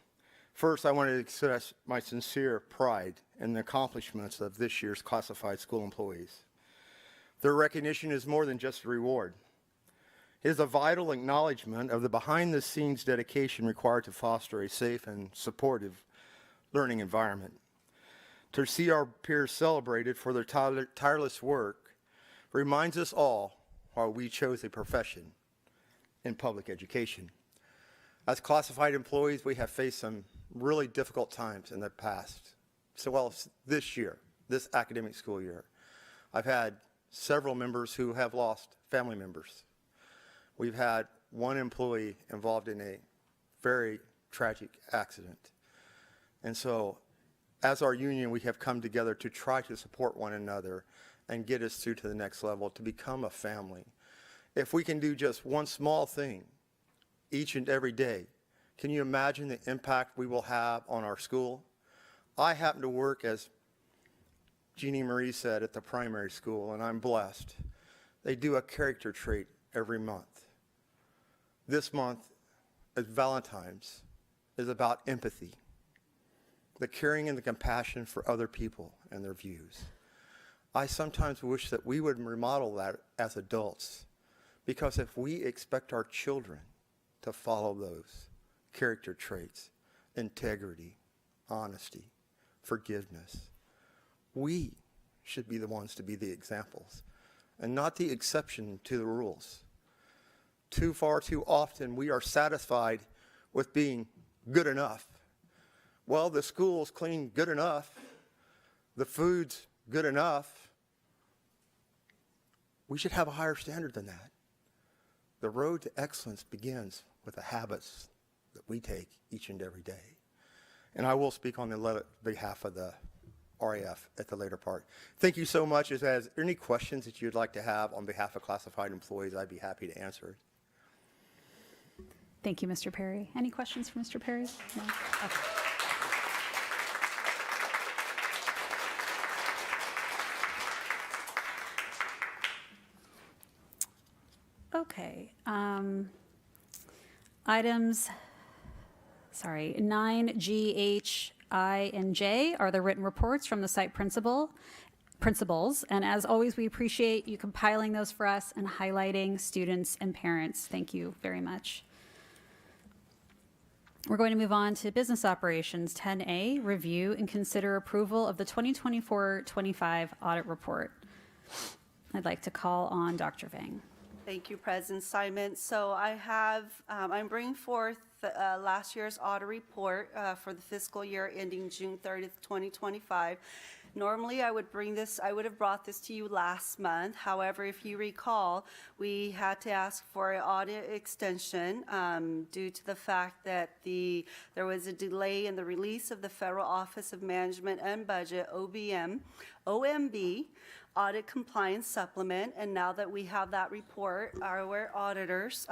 First, I want to express my sincere pride in the accomplishments of this year's classified school employees. Their recognition is more than just a reward. It is a vital acknowledgement of the behind-the-scenes dedication required to foster a safe and supportive learning environment. To see our peers celebrated for their tireless work reminds us all why we chose a profession in public education. As classified employees, we have faced some really difficult times in the past, so well this year, this academic school year. I've had several members who have lost family members. We've had one employee involved in a very tragic accident. And so as our union, we have come together to try to support one another and get us through to the next level, to become a family. If we can do just one small thing each and every day, can you imagine the impact we will have on our school? I happen to work, as Jeannie Marie said, at the primary school, and I'm blessed. They do a character trait every month. This month, as Valentine's, is about empathy, the caring and the compassion for other people and their views. I sometimes wish that we would remodel that as adults, because if we expect our children to follow those character traits, integrity, honesty, forgiveness, we should be the ones to be the examples and not the exception to the rules. Too often we are satisfied with being good enough. Well, the school's clean good enough. The food's good enough. We should have a higher standard than that. The road to excellence begins with the habits that we take each and every day. And I will speak on the behalf of the RAF at the later part. Thank you so much. If there's any questions that you'd like to have on behalf of classified employees, I'd be happy to answer. Thank you, Mr. Perry. Any questions for Mr. Perry? No? Okay. Okay. Items, 9, G, H, I, and J are the written reports from the site principals. And as always, we appreciate you compiling those for us and highlighting students and parents. Thank you very much. We're going to move on to business operations. 10A, review and consider approval of the 2024-25 audit report. I'd like to call on Dr. Vang. Thank you, President Simon. So I'm bringing forth last year's audit report for the fiscal year ending June 30th, 2025. Normally, I would have brought this to you last month. However, if you recall, we had to ask for an audit extension due to the fact that there was a delay in the release of the Federal Office of Management and Budget, OMB, Audit Compliance Supplement. And now that we have that report, our auditors,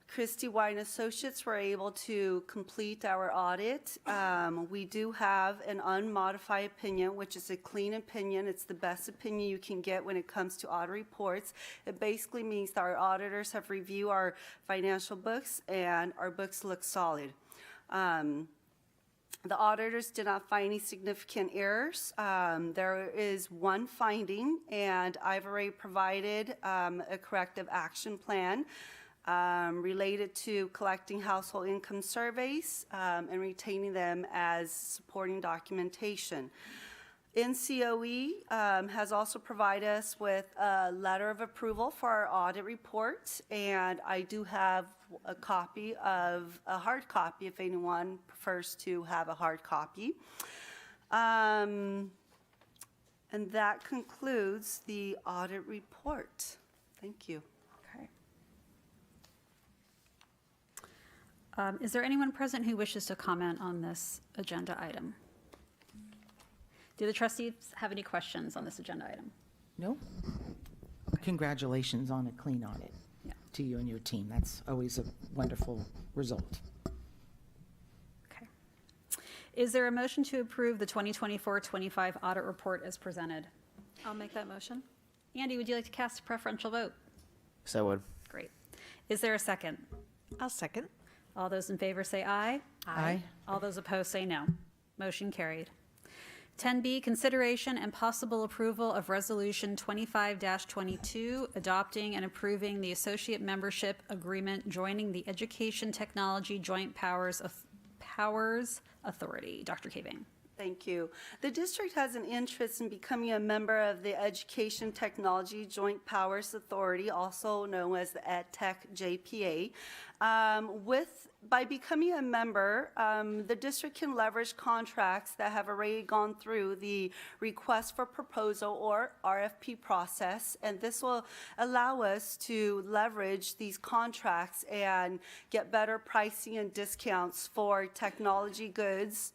Christie White and Associates, were able to complete our audit. We do have an unmodified opinion, which is a clean opinion. It's the best opinion you can get when it comes to audit reports. It basically means that our auditors have reviewed our financial books and our books look solid. The auditors did not find any significant errors. There is one finding, and I've already provided a corrective action plan related to collecting household income surveys and retaining them as supporting documentation. NCOE has also provided us with a letter of approval for our audit report, and I do have a hard copy if anyone prefers to have a hard copy. And that concludes the audit report. Thank you. Okay. Is there anyone present who wishes to comment on this agenda item? Do the trustees have any questions on this agenda item? No? Congratulations on a clean audit to you and your team. That's always a wonderful result. Okay. Is there a motion to approve the 2024-25 audit report as presented? I'll make that motion. Andy, would you like to cast a preferential vote? Yes, I would. Great. Is there a second? I'll second. All those in favor say aye. Aye. All those opposed say no. Motion carried. 10B, consideration and possible approval of Resolution 25-22, adopting and approving the associate membership agreement joining the Education Technology Joint Powers Authority. Dr. Kaving. Thank you. The district has an interest in becoming a member of the Education Technology Joint Powers Authority, also known as the EdTech JPA. By becoming a member, the district can leverage contracts that have already gone through the request for proposal or RFP process, and this will allow us to leverage these contracts and get better pricing and discounts for technology goods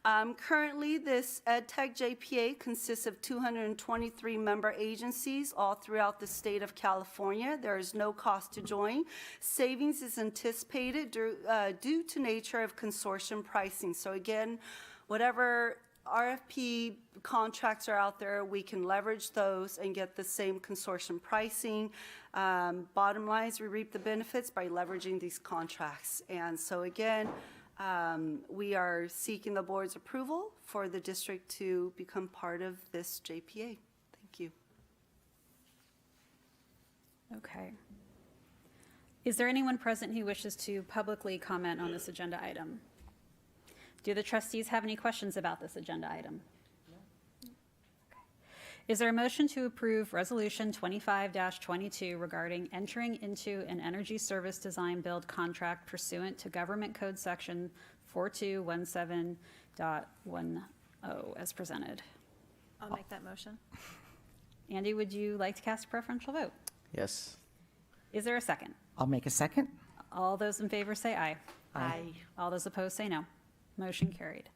Currently, this EdTech JPA consists of 223 member agencies all throughout the state of California. There is no cost to join. Savings is anticipated due to nature of consortium pricing. So again, whatever RFP contracts are out there, we can leverage those and get the same consortium pricing. Bottom line is we reap the benefits by leveraging these contracts. And so again, we are seeking the board's approval for the district to become part of this JPA. Thank you. Okay. Is there anyone present who wishes to publicly comment on this agenda item? Do the trustees have any questions about this agenda item? No. Okay. Is there a motion to approve Resolution 25-22 regarding entering into an energy service design build contract pursuant to Government Code Section 4217.10 as presented? I'll make that motion. Andy, would you like to cast a preferential vote? Yes. Is there a second? I'll make a second. All those in favor say aye. Aye. All those opposed say no. Motion carried.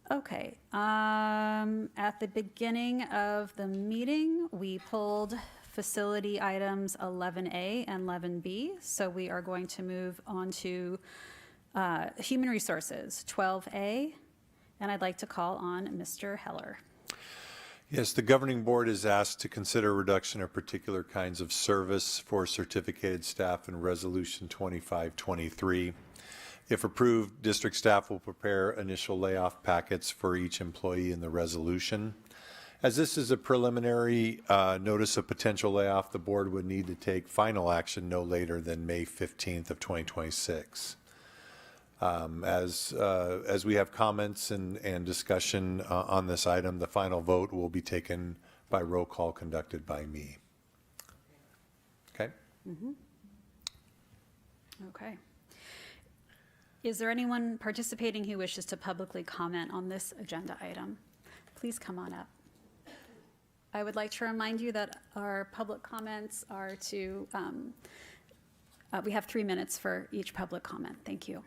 Okay, at the beginning of the meeting, we pulled facility items 11A and 11B, so we are going to move on to human resources, 12A, and I'd like to call on Mr. Heller. Yes, the governing board is asked to consider reduction of particular kinds of service for certificated staff in Resolution 2523. If approved, district staff will prepare initial layoff packets for each employee in the resolution. As this is a preliminary notice of potential layoff, the board would need to take final action no later than May 15th of 2026. As we have comments and discussion on this item, the final vote will be taken by roll call conducted by me. Okay? Mm-hmm. Okay. Is there anyone participating who wishes to publicly comment on this agenda item? Please come on up. I would like to remind you that our public comments are to, we have 3 minutes for each public comment. Thank you.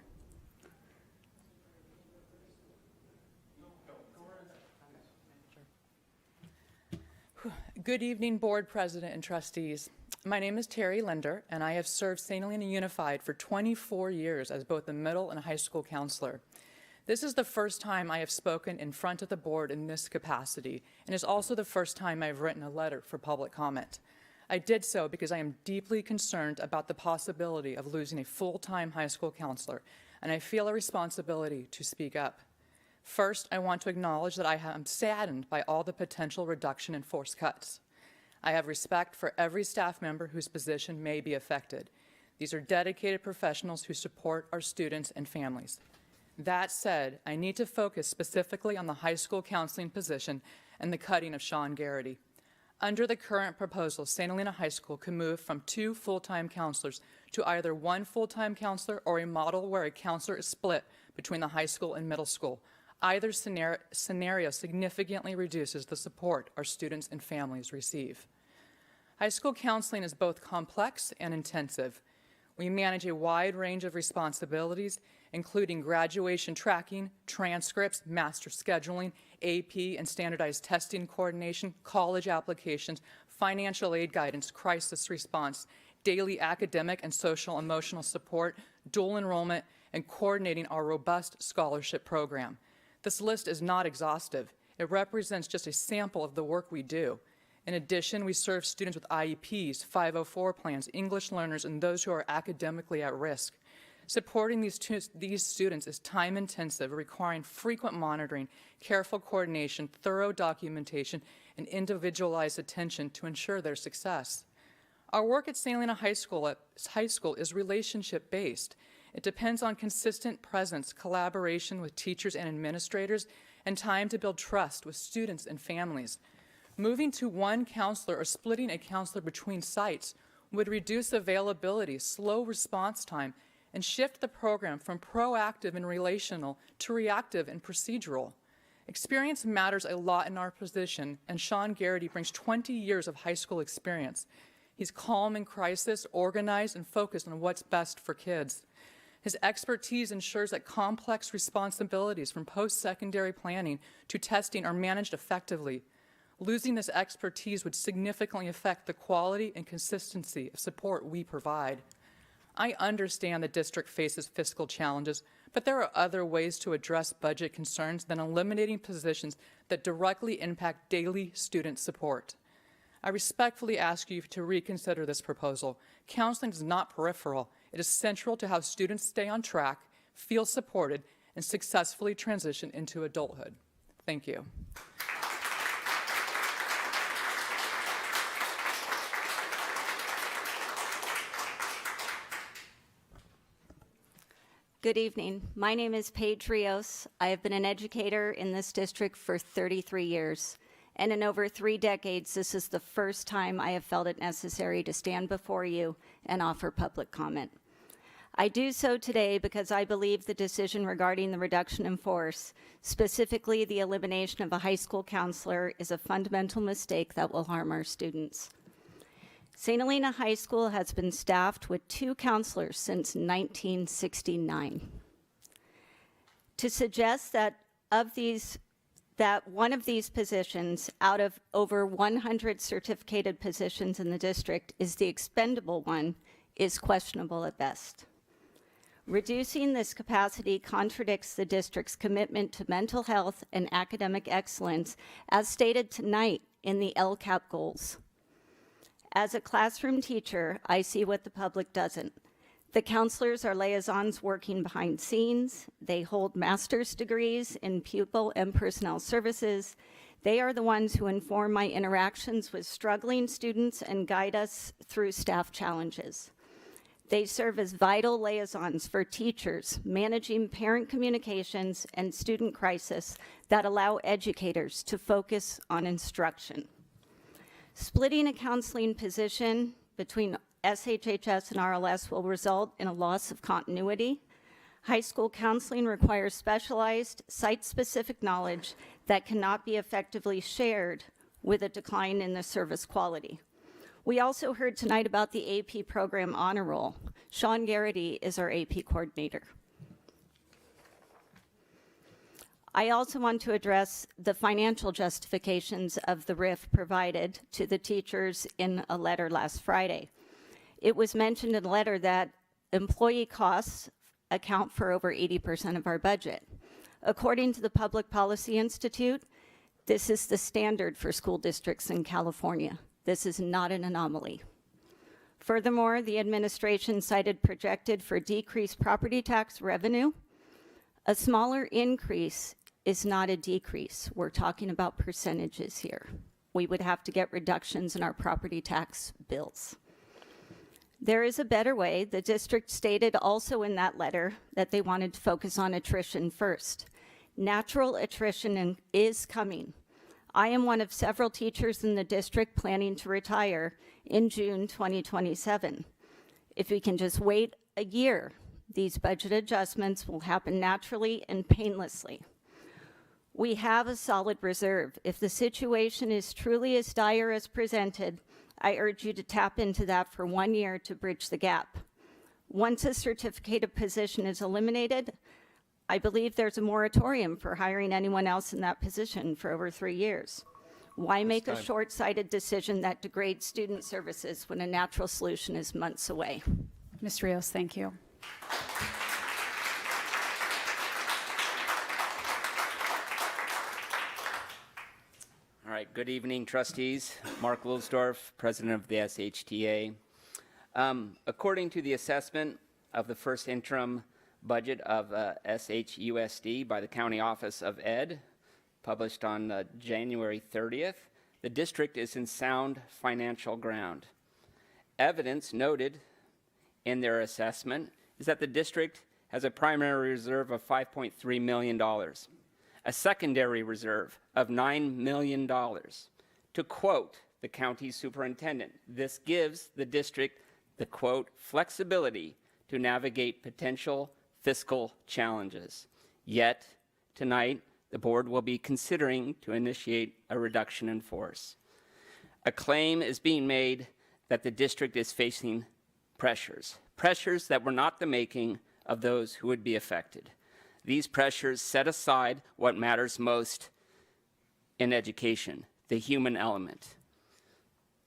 Good evening, board president and trustees. My name is Terry Linder, and I have served St. Helena Unified for 24 years as both a middle and high school counselor. This is the first time I have spoken in front of the board in this capacity, and is also the first time I've written a letter for public comment. I did so because I am deeply concerned about the possibility of losing a full-time high school counselor, and I feel a responsibility to speak up. First, I want to acknowledge that I am saddened by all the potential reduction in force cuts. I have respect for every staff member whose position may be affected. These are dedicated professionals who support our students and families. That said, I need to focus specifically on the high school counseling position and the cutting of Sean Garrity. Under the current proposal, St. Helena High School can move from 2 full-time counselors to either 1 full-time counselor or a model where a counselor is split between the high school and middle school. Either scenario significantly reduces the support our students and families receive. High school counseling is both complex and intensive. We manage a wide range of responsibilities, including graduation tracking, transcripts, master scheduling, AP and standardized testing coordination, college applications, financial aid guidance, crisis response, daily academic and social emotional support, dual enrollment, and coordinating our robust scholarship program. This list is not exhaustive. It represents just a sample of the work we do. In addition, we serve students with IEPs, 504 plans, English learners, and those who are academically at risk. Supporting these students is time-intensive, requiring frequent monitoring, careful coordination, thorough documentation, and individualized attention to ensure their success. Our work at St. Helena High School is relationship-based. It depends on consistent presence, collaboration with teachers and administrators, and time to build trust with students and families. Moving to 1 counselor or splitting a counselor between sites would reduce availability, slow response time, and shift the program from proactive and relational to reactive and procedural. Experience matters a lot in our position, and Sean Garrity brings 20 years of high school experience. He's calm in crisis, organized, and focused on what's best for kids. His expertise ensures that complex responsibilities from post-secondary planning to testing are managed effectively. Losing this expertise would significantly affect the quality and consistency of support we provide. I understand the district faces fiscal challenges, but there are other ways to address budget concerns than eliminating positions that directly impact daily student support. I respectfully ask you to reconsider this proposal. Counseling is not peripheral. It is central to how students stay on track, feel supported, and successfully transition into adulthood. Thank you. Good evening. My name is Paige Rios. I have been an educator in this district for 33 years. And in over 3 decades, this is the first time I have felt it necessary to stand before you and offer public comment. I do so today because I believe the decision regarding the reduction in force, specifically the elimination of a high school counselor, is a fundamental mistake that will harm our students. St. Helena High School has been staffed with 2 counselors since 1969. To suggest that one of these positions out of over 100 certificated positions in the district is the expendable one is questionable at best. Reducing this capacity contradicts the district's commitment to mental health and academic excellence as stated tonight in the LCAP goals. As a classroom teacher, I see what the public doesn't. The counselors are liaisons working behind scenes. They hold master's degrees in pupil and personnel services. They are the ones who inform my interactions with struggling students and guide us through staff challenges. They serve as vital liaisons for teachers, managing parent communications and student crisis that allow educators to focus on instruction. Splitting a counseling position between SHHS and RLS will result in a loss of continuity. High school counseling requires specialized, site-specific knowledge that cannot be effectively shared with a decline in the service quality. We also heard tonight about the AP program honor roll. Sean Garrity is our AP coordinator. I also want to address the financial justifications of the RIF provided to the teachers in a letter last Friday. It was mentioned in the letter that employee costs account for over 80% of our budget. According to the Public Policy Institute, this is the standard for school districts in California. This is not an anomaly. Furthermore, the administration cited projected for decreased property tax revenue. A smaller increase is not a decrease. We're talking about percentages here. We would have to get reductions in our property tax bills. There is a better way. The district stated also in that letter that they wanted to focus on attrition first. Natural attrition is coming. I am one of several teachers in the district planning to retire in June 2027. If we can just wait a year, these budget adjustments will happen naturally and painlessly. We have a solid reserve. If the situation is truly as dire as presented, I urge you to tap into that for 1 year to bridge the gap. Once a certificated position is eliminated, I believe there's a moratorium for hiring anyone else in that position for over 3 years. Why make a short-sighted decision that degrades student services when a natural solution is months away? Ms. Rios, thank you. All right, good evening, trustees. Mark Wilsdorf, president of the SHTA. According to the assessment of the first interim budget of SHUSD by the County Office of Ed, published on January 30th, the district is in sound financial ground. Evidence noted in their assessment is that the district has a primary reserve of $5.3 million, a secondary reserve of $9 million. To quote the county superintendent, this gives the district the, quote, flexibility to navigate potential fiscal challenges. Yet, tonight, the board will be considering to initiate a reduction in force. A claim is being made that the district is facing pressures that were not the making of those who would be affected. These pressures set aside what matters most in education, the human element.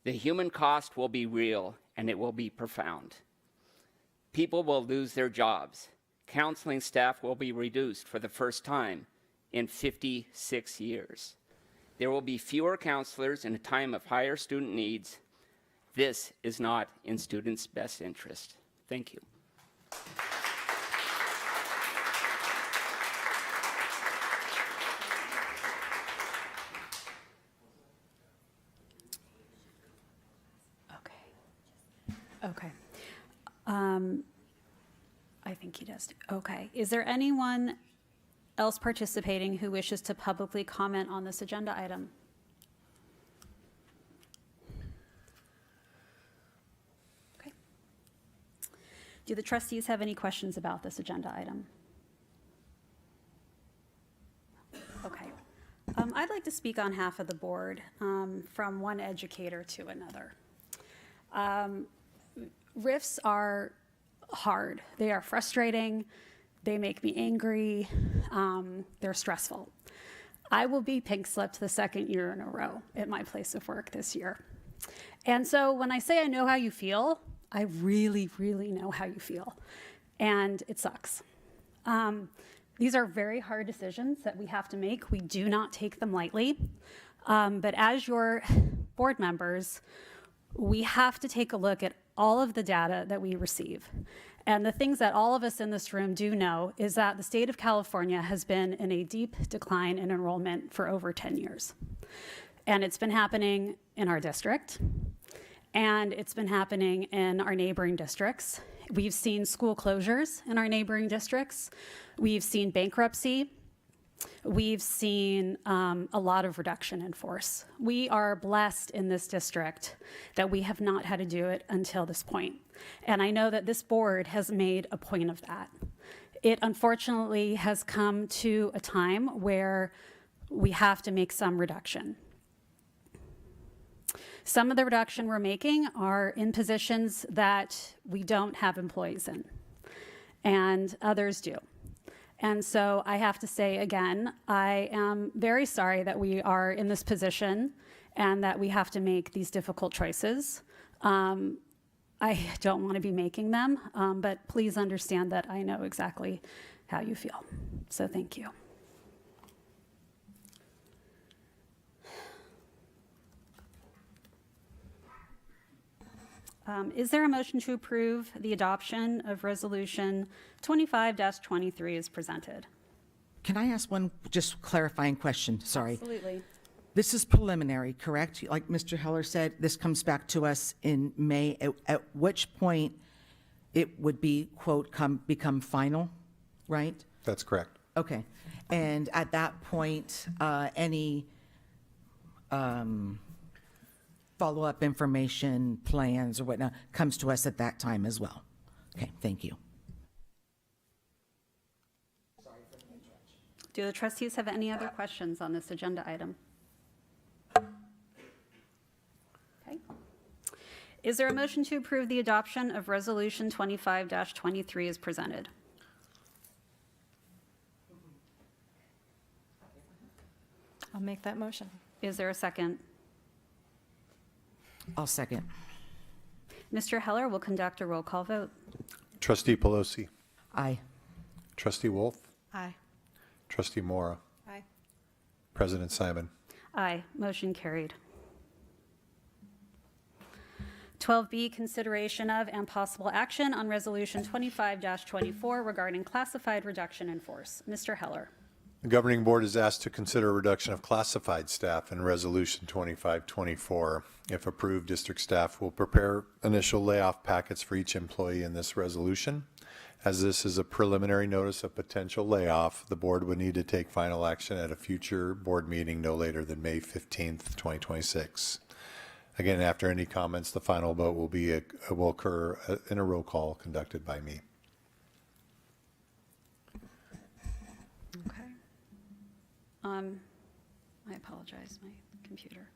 The human cost will be real, and it will be profound. People will lose their jobs. Counseling staff will be reduced for the first time in 56 years. There will be fewer counselors in a time of higher student needs. This is not in students' best interest. Thank you. Okay. I think he does. Okay. Is there anyone else participating who wishes to publicly comment on this agenda item? Okay. Do the trustees have any questions about this agenda item? Okay. I'd like to speak on behalf of the board, from one educator to another. RIFs are hard. They are frustrating. They make me angry. They're stressful. I will be pink slipped the second year in a row at my place of work this year. And so when I say I know how you feel, I really, really know how you feel. And it sucks. These are very hard decisions that we have to make. We do not take them lightly. But as your board members, we have to take a look at all of the data that we receive. And the things that all of us in this room do know is that the state of California has been in a deep decline in enrollment for over 10 years. And it's been happening in our district, and it's been happening in our neighboring districts. We've seen school closures in our neighboring districts. We've seen bankruptcy. We've seen a lot of reduction in force. We are blessed in this district that we have not had to do it until this point. And I know that this board has made a point of that. It unfortunately has come to a time where we have to make some reduction. Some of the reduction we're making are in positions that we don't have employees in, and others do. And so I have to say again, I am very sorry that we are in this position and that we have to make these difficult choices. I don't want to be making them, but please understand that I know exactly how you feel. So thank you. Is there a motion to approve the adoption of Resolution 25-23 as presented? Can I ask one just clarifying question? Sorry. Absolutely. This is preliminary, correct? Like Mr. Heller said, this comes back to us in May, at which point it would be, quote, become final, right? That's correct. Okay. And at that point, any follow-up information, plans, or whatnot comes to us at that time as well. Okay, thank you. Do the trustees have any other questions on this agenda item? Okay. Is there a motion to approve the adoption of Resolution 25-23 as presented? I'll make that motion. Is there a second? I'll second. Mr. Heller will conduct a roll call vote. Trustee Pelosi. Aye. Trustee Wolf. Aye. Trustee Mora. Aye. President Simon. Aye. Motion carried. 12B, consideration of and possible action on Resolution 25-24 regarding classified reduction in force. Mr. Heller. The governing board is asked to consider a reduction of classified staff in Resolution 25-24. If approved, district staff will prepare initial layoff packets for each employee in this resolution. As this is a preliminary notice of potential layoff, the board would need to take final action at a future board meeting no later than May 15th, 2026. Again, after any comments, the final vote will occur in a roll call conducted by me. Okay. I apologize, my computer.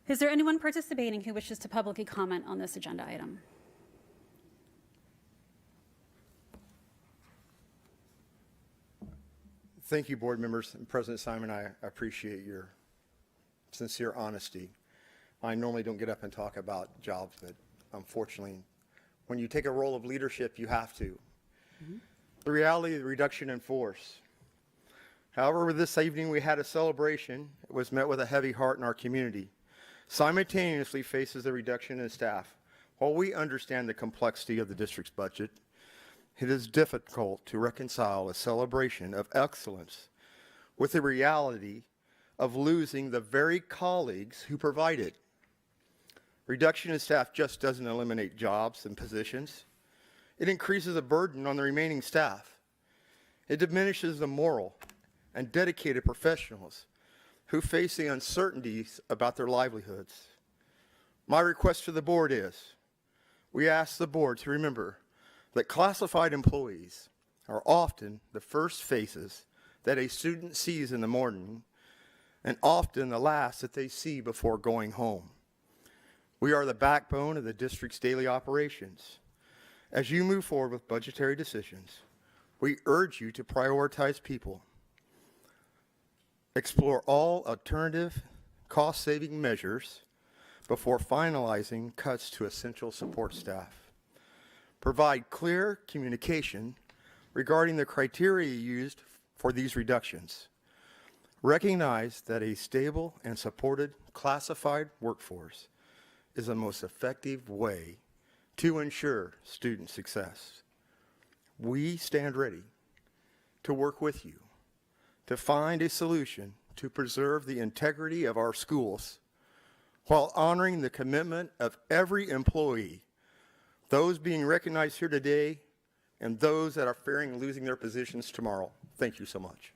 Is there anyone participating who wishes to publicly comment on this agenda item? Thank you, board members. And President Simon, I appreciate your sincere honesty. I normally don't get up and talk about jobs, but unfortunately, when you take a role of leadership, you have to. The reality of the reduction in force. However, this evening we had a celebration. It was met with a heavy heart in our community. Simultaneously faces the reduction in staff. While we understand the complexity of the district's budget, it is difficult to reconcile a celebration of excellence with the reality of losing the very colleagues who provide it. Reduction in staff just doesn't eliminate jobs and positions. It increases the burden on the remaining staff. It diminishes the moral and dedicated professionals who face the uncertainties about their livelihoods. My request to the board is, we ask the board to remember that classified employees are often the first faces that a student sees in the morning and often the last that they see before going home. We are the backbone of the district's daily operations. As you move forward with budgetary decisions, we urge you to prioritize people. Explore all alternative cost-saving measures before finalizing cuts to essential support staff. Provide clear communication regarding the criteria used for these reductions. Recognize that a stable and supported classified workforce is the most effective way to ensure student success. We stand ready to work with you to find a solution to preserve the integrity of our schools while honoring the commitment of every employee, those being recognized here today and those that are fearing losing their positions tomorrow. Thank you so much.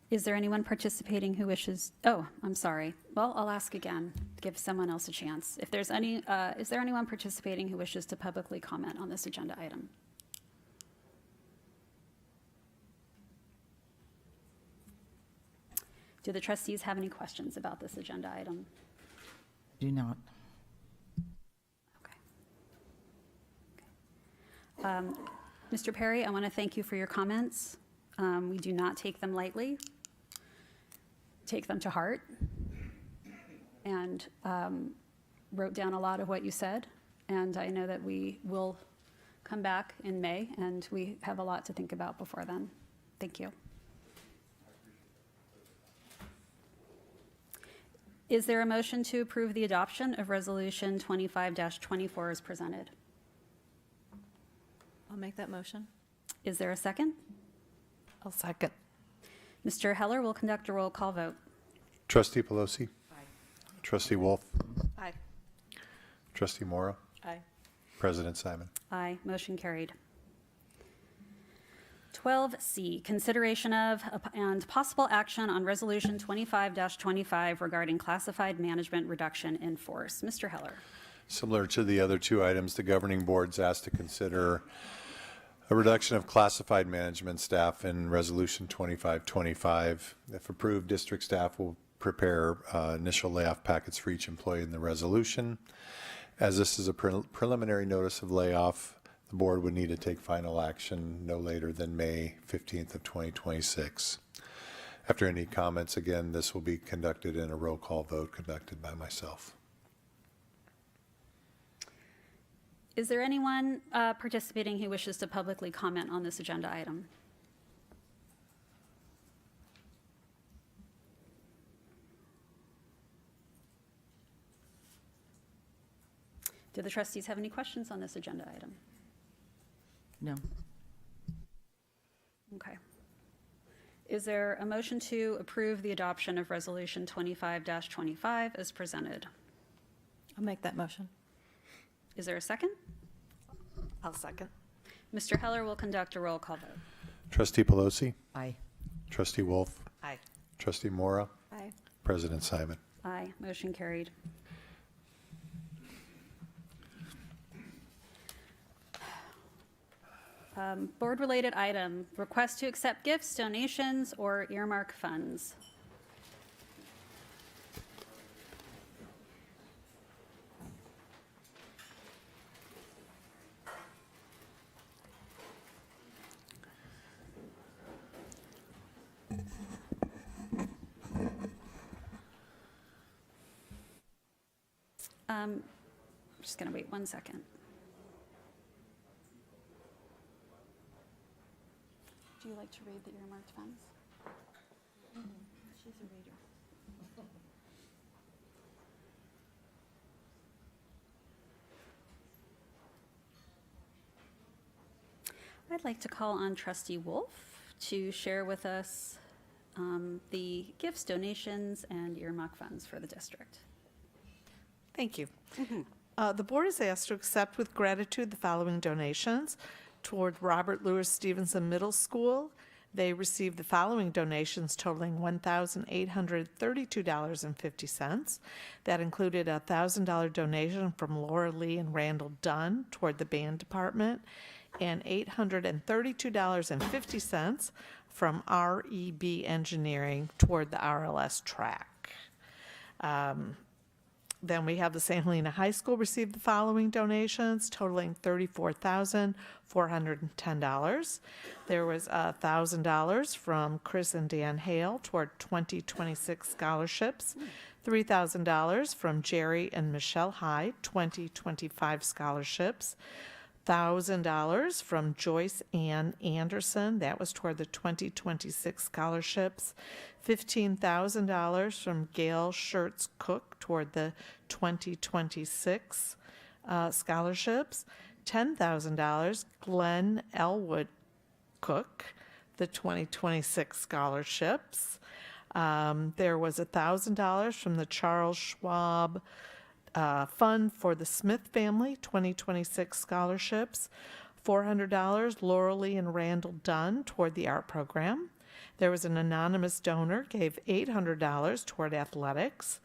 Is there anyone participating who wishes? Oh, I'm sorry. Well, I'll ask again, give someone else a chance. If there's any, is there anyone participating who wishes to publicly comment on this agenda item? Do the trustees have any questions about this agenda item? Do not. Mr. Perry, I want to thank you for your comments. We do not take them lightly. Take them to heart, and wrote down a lot of what you said. And I know that we will come back in May, and we have a lot to think about before then. Thank you. Is there a motion to approve the adoption of Resolution 25-24 as presented? I'll make that motion. Is there a second? I'll second. Mr. Heller will conduct a roll call vote. Trustee Pelosi? Aye. Trustee Wolf? Aye. Trustee Morrow? Aye. President Simon? Aye. Motion carried. 12C, consideration of and possible action on Resolution 25-25 regarding classified management reduction in force. Mr. Heller. Similar to the other two items, the governing board's asked to consider a reduction of classified management staff in Resolution 25-25. If approved, district staff will prepare initial layoff packets for each employee in the resolution. As this is a preliminary notice of layoff, the board would need to take final action no later than May 15th of 2026. After any comments, again, this will be conducted in a roll call vote conducted by myself. Is there anyone participating who wishes to publicly comment on this agenda item? Do the trustees have any questions on this agenda item? No. Okay. Is there a motion to approve the adoption of Resolution 25-25 as presented? I'll make that motion. Is there a second? I'll second. Mr. Heller will conduct a roll call vote. Trustee Pelosi? Aye. Trustee Wolf? Aye. Trustee Morrow? Aye. President Simon? Aye. Motion carried. Board-related item, request to accept gifts, donations, or earmark funds. I'm just going to wait 1 second. Do you like to read the earmarked funds? She's a reader. I'd like to call on Trustee Wolf to share with us the gifts, donations, and earmark funds for the district. Thank you. The board is asked to accept with gratitude the following donations toward Robert Louis Stevenson Middle School. They received the following donations totaling $1,832.50. That included a $1,000 donation from Laura Lee and Randall Dunn toward the band department, and $832.50 from REB Engineering toward the RLS track. Then we have the St. Helena High School received the following donations totaling $34,410. There was $1,000 from Chris and Dan Hale toward 2026 scholarships, $3,000 from Jerry and Michelle Hyde, 2025 scholarships, $1,000 from Joyce Ann Anderson, that was toward the 2026 scholarships, $15,000 from Gail Schertz Cook toward the 2026 scholarships, $10,000 Glenn Elwood Cook, the 2026 scholarships. There was $1,000 from the Charles Schwab Fund for the Smith Family, 2026 scholarships, $400 Laura Lee and Randall Dunn toward the art program. There was an anonymous donor, gave $800 toward athletics,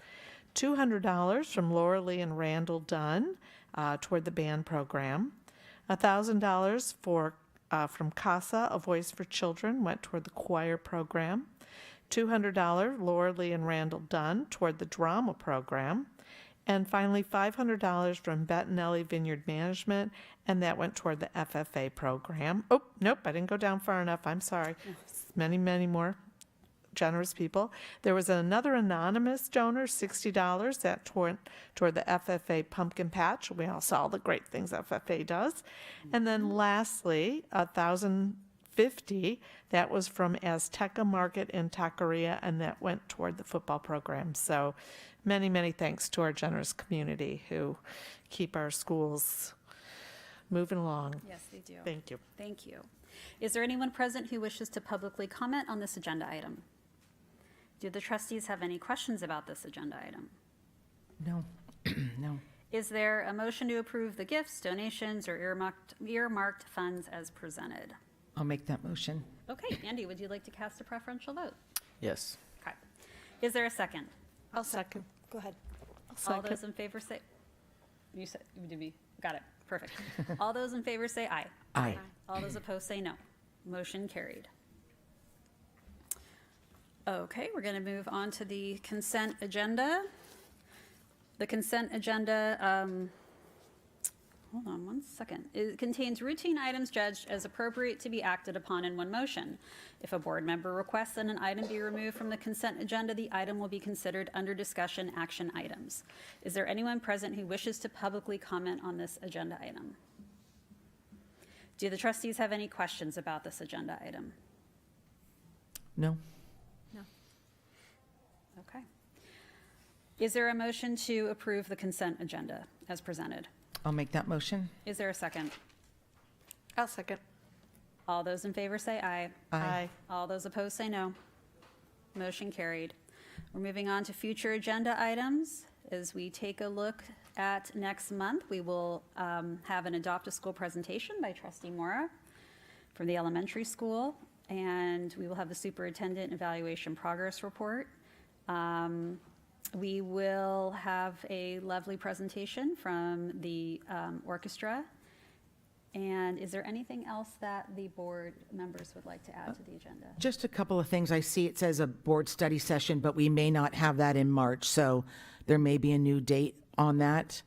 $200 from Laura Lee and Randall Dunn toward the band program, $1,000 from CASA, A Voice for Children, went toward the choir program, $200 Laura Lee and Randall Dunn toward the drama program, and finally, $500 from Bettinelli Vineyard Management, and that went toward the FFA program. Oh, nope, I didn't go down far enough. I'm sorry. Many, many more generous people. There was another anonymous donor, $60, that toward the FFA Pumpkin Patch. We all saw the great things FFA does. And then lastly, $1,050, that was from Azteca Market in Taqueria, and that went toward the football program. So many, many thanks to our generous community who keep our schools moving along. Yes, they do. Thank you. Thank you. Is there anyone present who wishes to publicly comment on this agenda item? Do the trustees have any questions about this agenda item? No. No. Is there a motion to approve the gifts, donations, or earmarked funds as presented? I'll make that motion. Okay, Andy, would you like to cast a preferential vote? Yes. Okay. Is there a second? I'll second. Go ahead. All those in favor say, you said, did we, got it, perfect. All those in favor say aye. Aye. All those opposed say no. Motion carried. Okay, we're going to move on to the consent agenda. The consent agenda, hold on one second. It contains routine items judged as appropriate to be acted upon in one motion. If a board member requests that an item be removed from the consent agenda, the item will be considered under discussion action items. Is there anyone present who wishes to publicly comment on this agenda item? Do the trustees have any questions about this agenda item? No. No. Okay. Is there a motion to approve the consent agenda as presented? I'll make that motion. Is there a second? I'll second. All those in favor say aye. Aye. All those opposed say no. Motion carried. We're moving on to future agenda items. As we take a look at next month, we will have an Adopt a School presentation by Trustee Mora from the elementary school, and we will have the superintendent evaluation progress report. We will have a lovely presentation from the orchestra. And is there anything else that the board members would like to add to the agenda? Just a couple of things. I see it says a board study session, but we may not have that in March, so there may be a new date on that.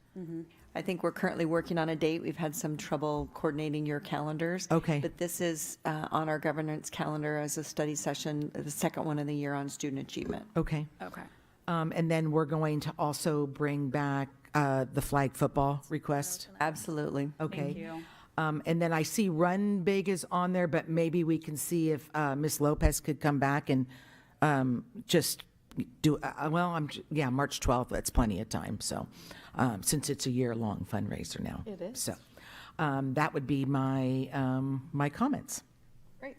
I think we're currently working on a date. We've had some trouble coordinating your calendars. Okay. But this is on our governance calendar as a study session, the second one of the year on student achievement. Okay. Okay. And then we're going to also bring back the flag football request. Absolutely. Okay. Thank you. And then I see Run Big is on there, but maybe we can see if Ms. Lopez could come back and just do, March 12th, that's plenty of time. So, since it's a year-long fundraiser now. It is. So, that would be my, my comments. Great.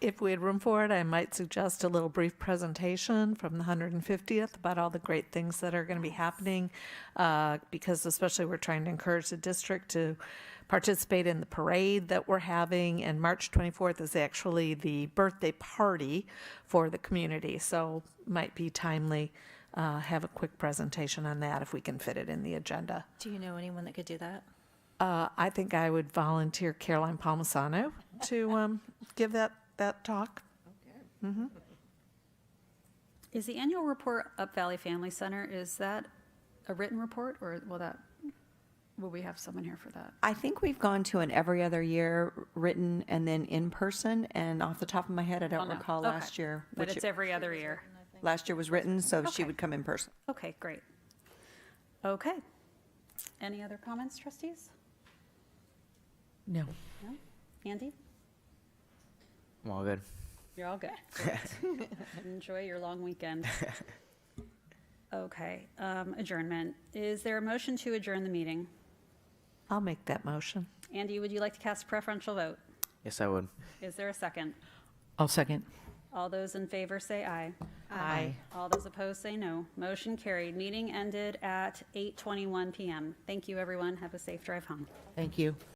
If we had room for it, I might suggest a little brief presentation from the 150th about all the great things that are going to be happening, because especially we're trying to encourage the district to participate in the parade that we're having, and March 24th is actually the birthday party for the community, so might be timely. Have a quick presentation on that if we can fit it in the agenda. Do you know anyone that could do that? I think I would volunteer Caroline Palmisano to give that talk. Okay. Is the annual report Up Valley Family Center, is that a written report, or will we have someone here for that? I think we've gone to an every other year written and then in person, and off the top of my head, I don't no. recall Okay. last year. But which it's every other year. Last year was written, so she Okay. would come in person. Okay, great. Okay. Any other comments, trustees? No. No? Andy? I'm all good. You're all good. Great. Enjoy your long weekend. Okay, adjournment. Is there a motion to adjourn the meeting? I'll make that motion. Andy, would you like to cast a preferential vote? Yes, I would. Is there a second? I'll second. All those in favor say aye. Aye. All those opposed say no. Motion carried. Meeting ended at 8:21 p.m. Thank you, everyone. Have a safe drive home. Thank you.